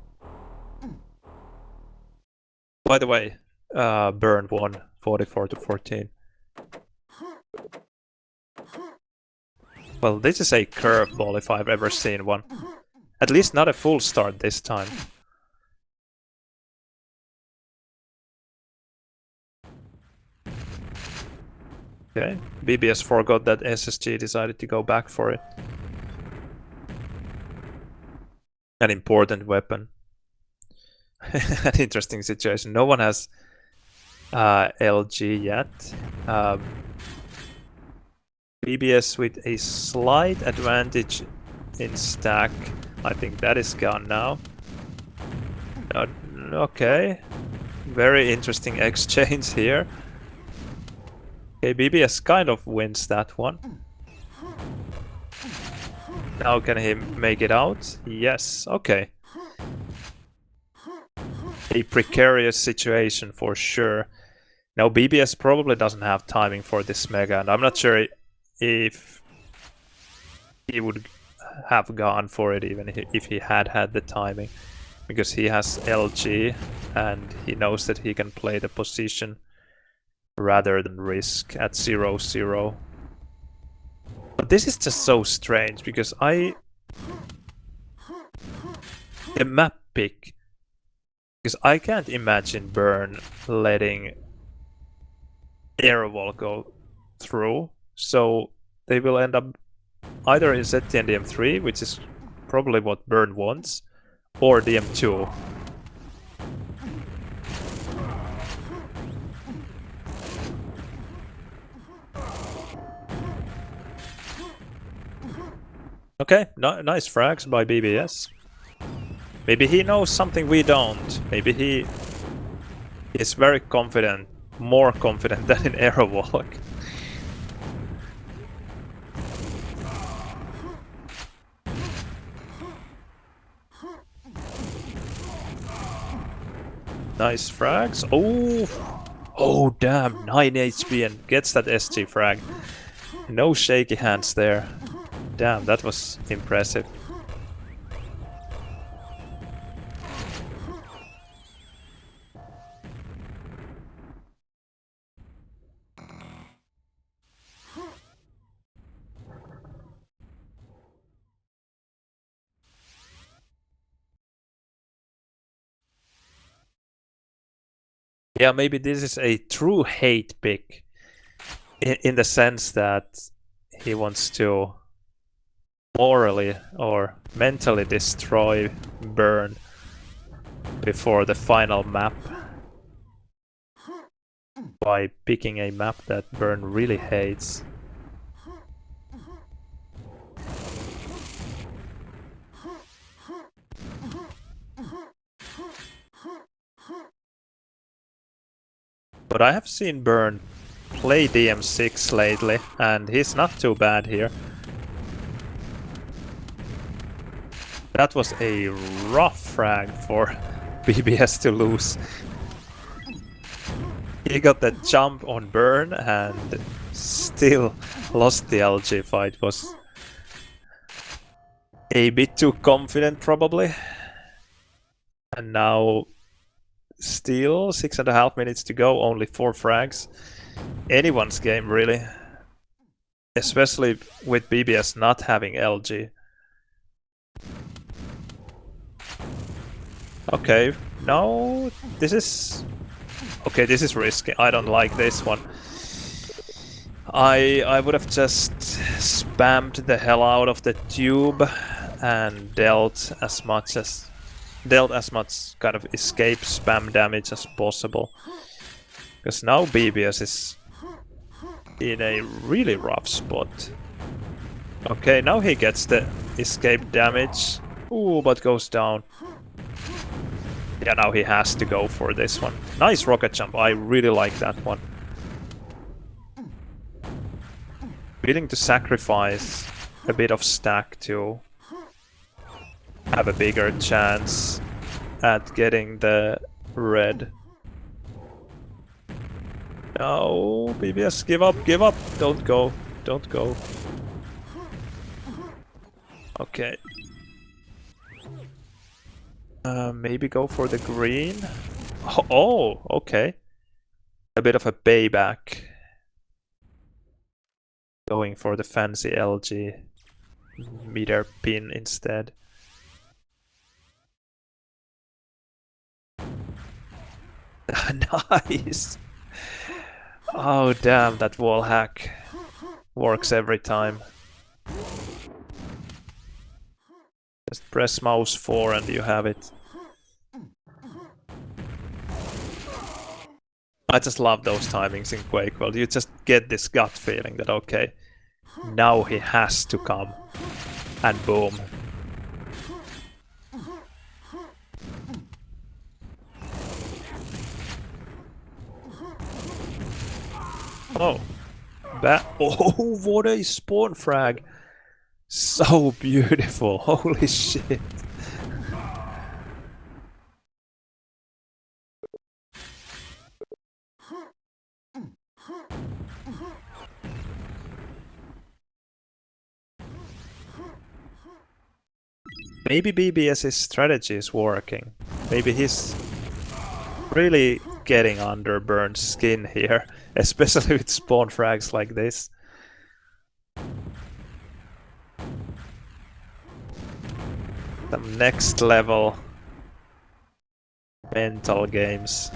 By the way, Burn won 44 to 14. Well, this is a curveball if I've ever seen one. At least not a full start this time. Okay, BBS forgot that SSG decided to go back for it. An important weapon. An interesting situation. No one has LG yet. BBS with a slight advantage in stack. I think that is gone now. Okay. Very interesting exchange here. Okay, BBS kind of wins that one. Now can he make it out? Yes, okay. A precarious situation for sure. Now BBS probably doesn't have timing for this mega, and I'm not sure if he would have gone for it even if he had the timing, because he has LG and he knows that he can play the position rather than risk at 0-0. But this is just so strange because the map pick, because I can't imagine Burn letting Airwall go through, so they will end up either in ZT and DM3, which is probably what Burn wants, or DM2. Okay, nice frags by BBS. Maybe he knows something we don't. Maybe he is very confident, more confident than in Airwalk. Nice frags. Oh damn, 9 HP and gets that SG frag. No shaky hands there. Damn, that was impressive. Yeah, maybe this is a true hate pick. in the sense that he wants to morally or mentally destroy Burn before the final map by picking a map that Burn really hates. But I have seen Burn play DM6 lately, and he's not too bad here. That was a rough frag for BBS to lose. He got the jump on Burn and still lost the LG fight. Was a bit too confident probably. And now still 6.5 minutes to go, only 4 frags. Anyone's game really. Especially with BBS not having LG. Okay, no, this is... Okay, this is risky. I don't like this one. I would have just spammed the hell out of the tube and dealt as much kind of escape spam damage as possible. Because now BBS is in a really rough spot. Okay, now he gets the escape damage. Ooh, but goes down. Yeah, now he has to go for this one. Nice rocket jump, I really like that one. Willing to sacrifice a bit of stack to have a bigger chance at getting the red. No, BBS, give up, give up! Don't go, don't go. Okay. Maybe go for the green? Oh, okay. A bit of a payback. Going for the fancy LG meter pin instead. Nice! Oh damn, that wall hack works every time. Just press mouse 4 and you have it. I just love those timings in Quake World. You just get this gut feeling that okay, now he has to come. And boom. Oh. Oh, what a spawn frag. So beautiful. Holy shit. Maybe BBS's strategy is working. Maybe he's really getting under Burn's skin here, especially with spawn frags like this. Some next level mental games.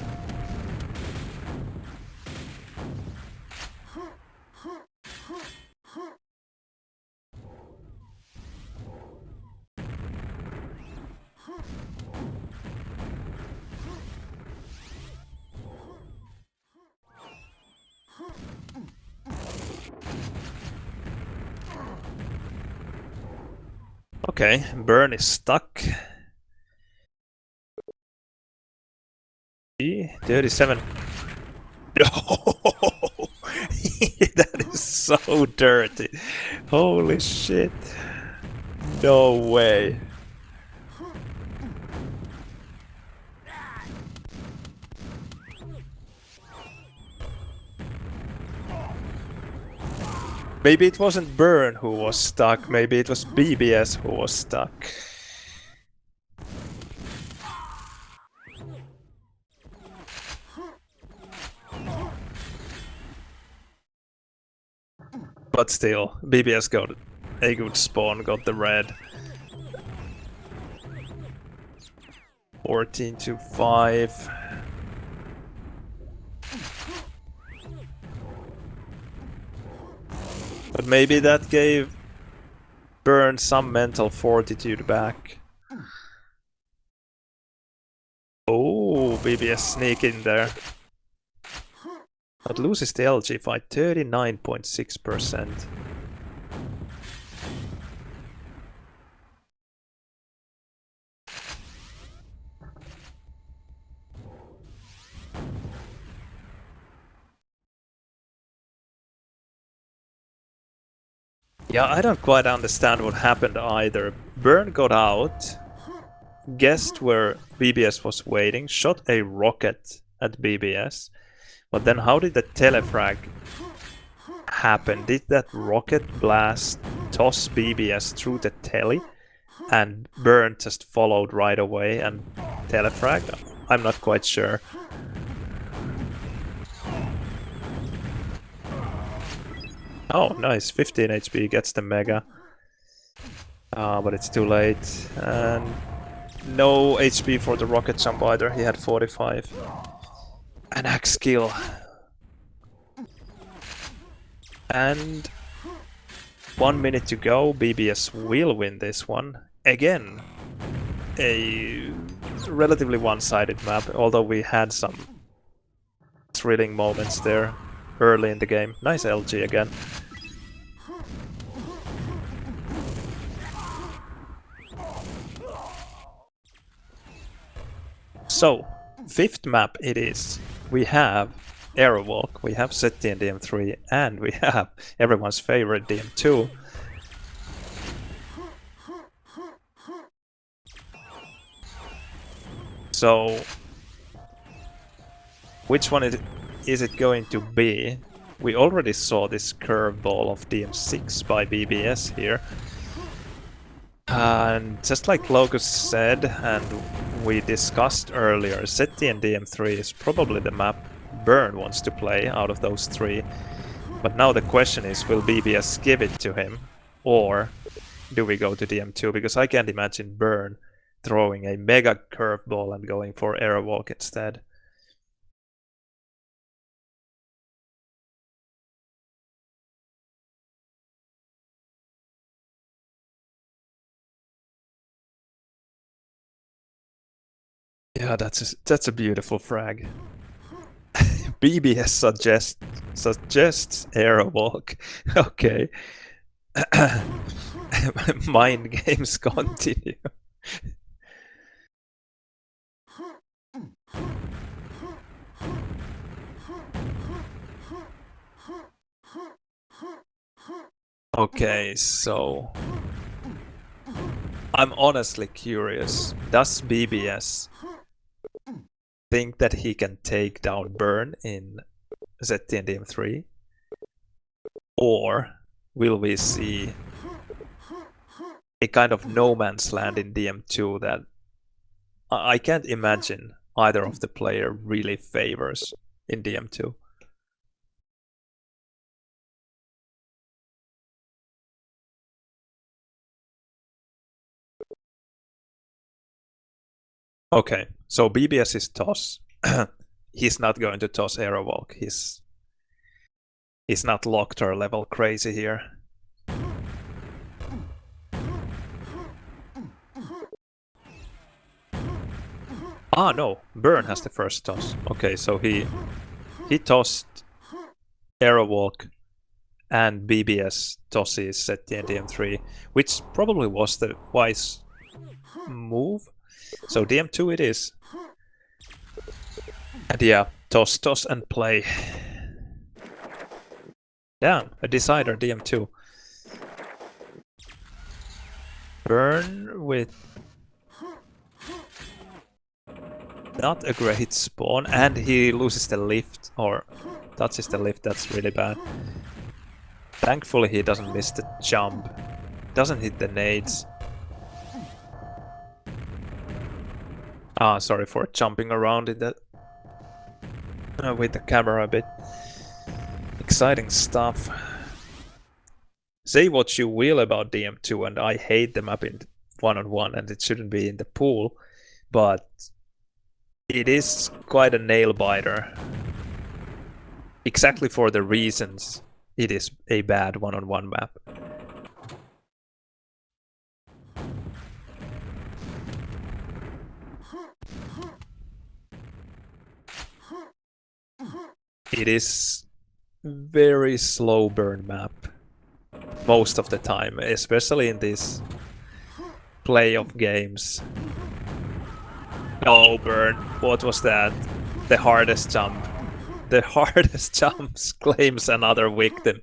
Okay, Burn is stuck. 37. No! That is so dirty. Holy shit. No way. Maybe it wasn't Burn who was stuck, maybe it was BBS who was stuck. But still, BBS got a good spawn, got the red. 14-5. But maybe that gave Bern some mental fortitude back. Oh, BBS sneak in there. But loses the LG fight 39.6%. Yeah, I don't quite understand what happened either. Bern got out, guessed where BBS was waiting, shot a rocket at BBS, but then how did the telefrag happen? Did that rocket blast toss BBS through the telly and Bern just followed right away and telefrag? I'm not quite sure. Oh, nice. 15 HP gets the Mega. But it's too late. And no HP for the rocket jump either. He had 45. An axe kill. And 1 minute to go. BBS will win this one. Again, a relatively one-sided map, although we had some thrilling moments there early in the game. Nice LG again. So, fifth map it is. We have Aerowalk, we have City in DM3, and we have everyone's favorite DM2. So, which one is it going to be? We already saw this curveball of DM6 by BBS here. And just like Locus said, and we discussed earlier, City and DM3 is probably the map Bern wants to play out of those three. But now the question is, will BBS give it to him? Or do we go to DM2? Because I can't imagine Bern throwing a mega curveball and going for Aerowalk instead. Yeah, that's a beautiful frag. BBS suggests Aerowalk. Okay. Mind games continue. Okay, so I'm honestly curious. Does BBS think that he can take down Bern in ZT and DM3? Or will we see a kind of no man's land in DM2 that I can't imagine either of the player really favors in DM2? Okay, so BBS is toss. He's not going to toss Aerowalk. He's not Locktar level crazy here. Ah, no, Bern has the first toss. Okay, so he tossed Aerowalk and BBS tosses Zeti and DM3, which probably was the wise move. So DM2 it is. And yeah, toss, and play. Damn, a decider DM2. Bern with not a great spawn, and he loses the lift, or touches the lift, that's really bad. Thankfully he doesn't miss the jump, doesn't hit the nades. Ah, sorry for jumping around in that with the camera a bit. Exciting stuff. Say what you will about DM2, and I hate the map in one-on-one, and it shouldn't be in the pool, but it is quite a nail biter. Exactly for the reasons it is a bad one-on-one map. It is very slow burn map most of the time, especially in these playoff games. No, burn. What was that? The hardest jump. The hardest jumps claims another victim.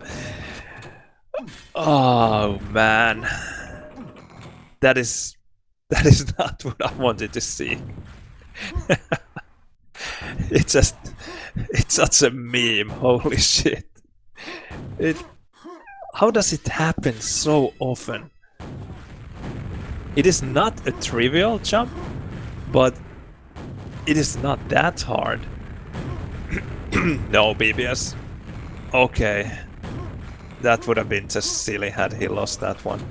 Oh man. That is not what I wanted to see. It's such a meme, holy shit. How does it happen so often? It is not a trivial jump, but it is not that hard. No, BBS. Okay. That would have been just silly had he lost that one.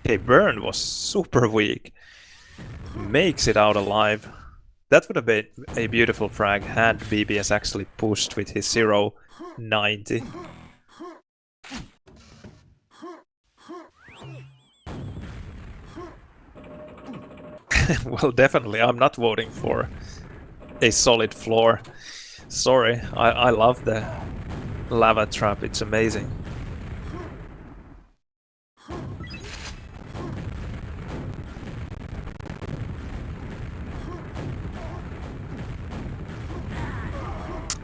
Okay, Burn was super weak. Makes it out alive. That would have been a beautiful frag had BBS actually pushed with his 0.90. Well, definitely, I'm not voting for a solid floor. Sorry, I love the lava trap, it's amazing.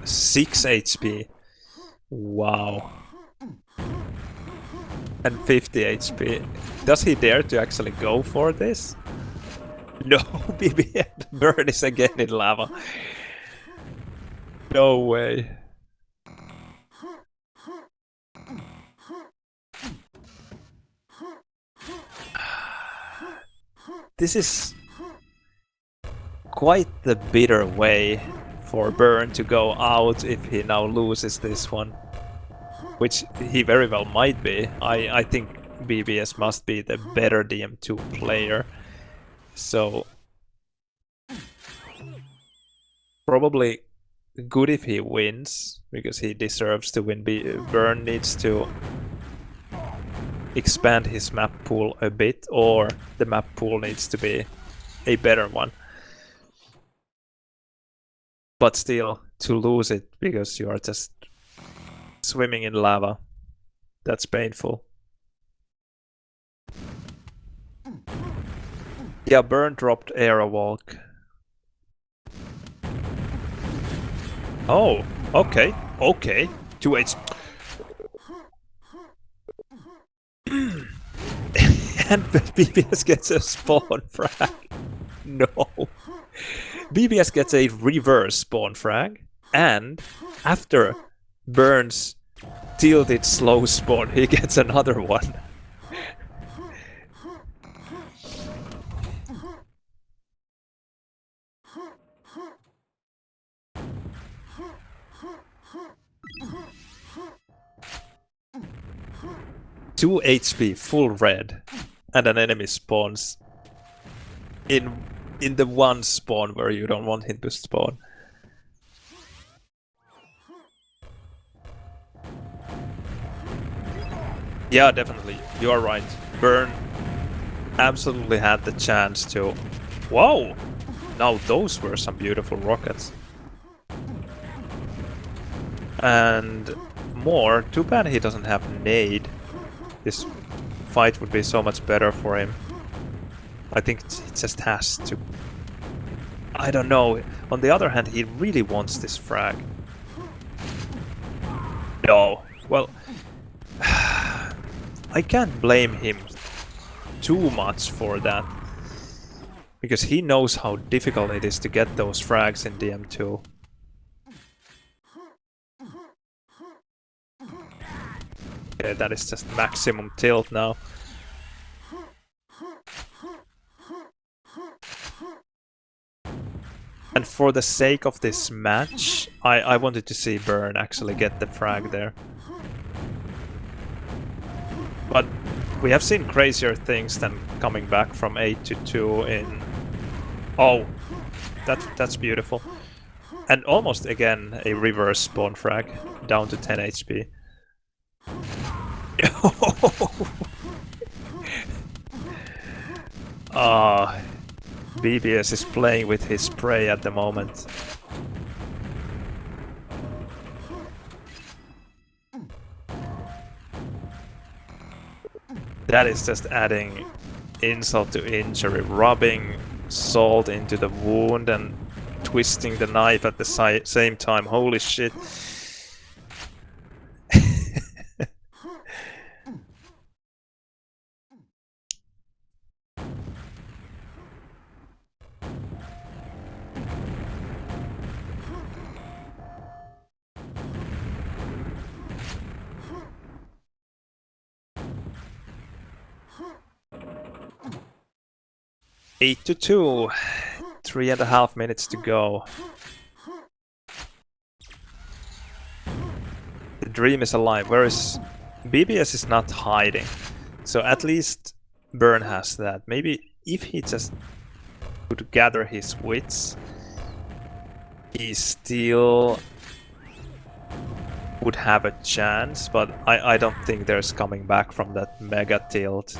Six HP. Wow. And 50 HP. Does he dare to actually go for this? No, BB Burn is again in lava. No way. This is quite the bitter way for Burn to go out if he now loses this one. Which he very well might be. I think BBS must be the better DM2 player. So probably good if he wins, because he deserves to win. Burn needs to expand his map pool a bit, or the map pool needs to be a better one. But still, to lose it because you are just swimming in lava, that's painful. Yeah, Burn dropped Aero Walk. Oh, okay, okay. 2H. And BBS gets a spawn frag. No. BBS gets a reverse spawn frag, and after Burn's tilted slow spawn, he gets another one. Two HP, full red, and an enemy spawns in the one spawn where you don't want him to spawn. Yeah, definitely, you are right. Burn absolutely had the chance to... Whoa! Now those were some beautiful rockets. And more, too bad he doesn't have nade. This fight would be so much better for him. I think it just has to... I don't know. On the other hand, he really wants this frag. No. Well... I can't blame him too much for that. Because he knows how difficult it is to get those frags in DM2. Okay, that is just maximum tilt now. And for the sake of this match, I wanted to see Burn actually get the frag there. But we have seen crazier things than coming back from 8 to 2 in... Oh, that's beautiful. And almost again a reverse spawn frag, down to 10 HP. Ah, BBS is playing with his prey at the moment. That is just adding insult to injury, rubbing salt into the wound and twisting the knife at the same time. Holy shit. Eight to 2. 3.5 minutes to go. The dream is alive, whereas BBS is not hiding. So at least Bern has that. Maybe if he just could gather his wits, he still would have a chance, but I don't think there's coming back from that mega tilt.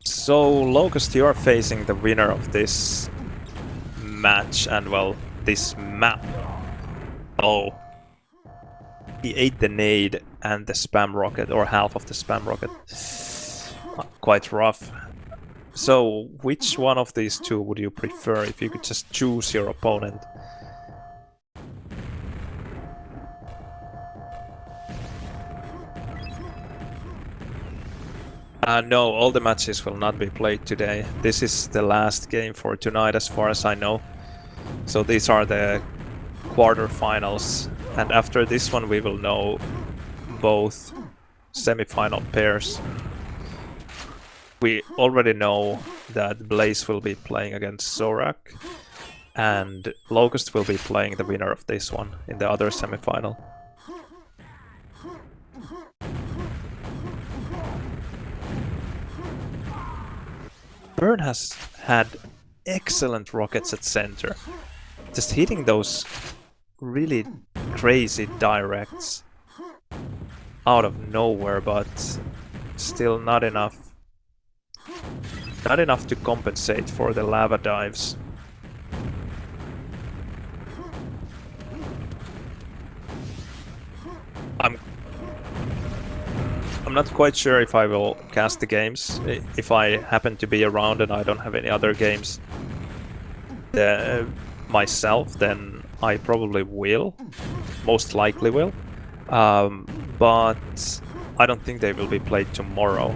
So, Locust, you are facing the winner of this match and, well, this map. Oh. He ate the nade and the spam rocket, or half of the spam rocket. Quite rough. So, which one of these two would you prefer if you could just choose your opponent? No, all the matches will not be played today. This is the last game for tonight as far as I know. So these are the quarterfinals, and after this one we will know both semi-final pairs. We already know that Blaze will be playing against Zorak, and Locust will be playing the winner of this one in the other semi-final. Bern has had excellent rockets at center, just hitting those really crazy directs out of nowhere, but still not enough. Not enough to compensate for the lava dives. I'm not quite sure if I will cast the games. If I happen to be around and I don't have any other games myself, then I probably will. Most likely will. But I don't think they will be played tomorrow.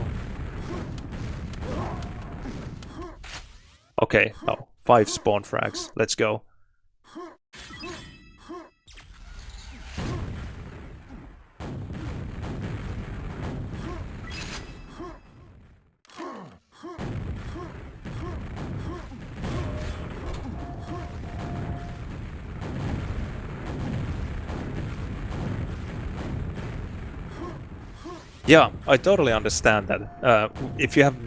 Okay, oh, 5 spawn frags. Let's go. Yeah, I totally understand that. If you have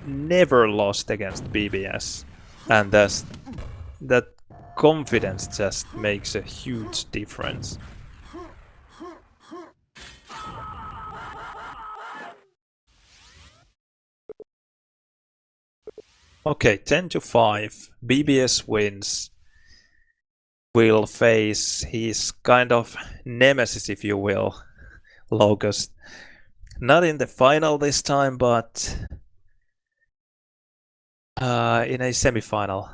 never lost against BBS, and that confidence just makes a huge difference. Okay, 10 to 5. BBS wins. Will face his kind of nemesis, if you will, Locust. Not in the final this time, but in a semi-final.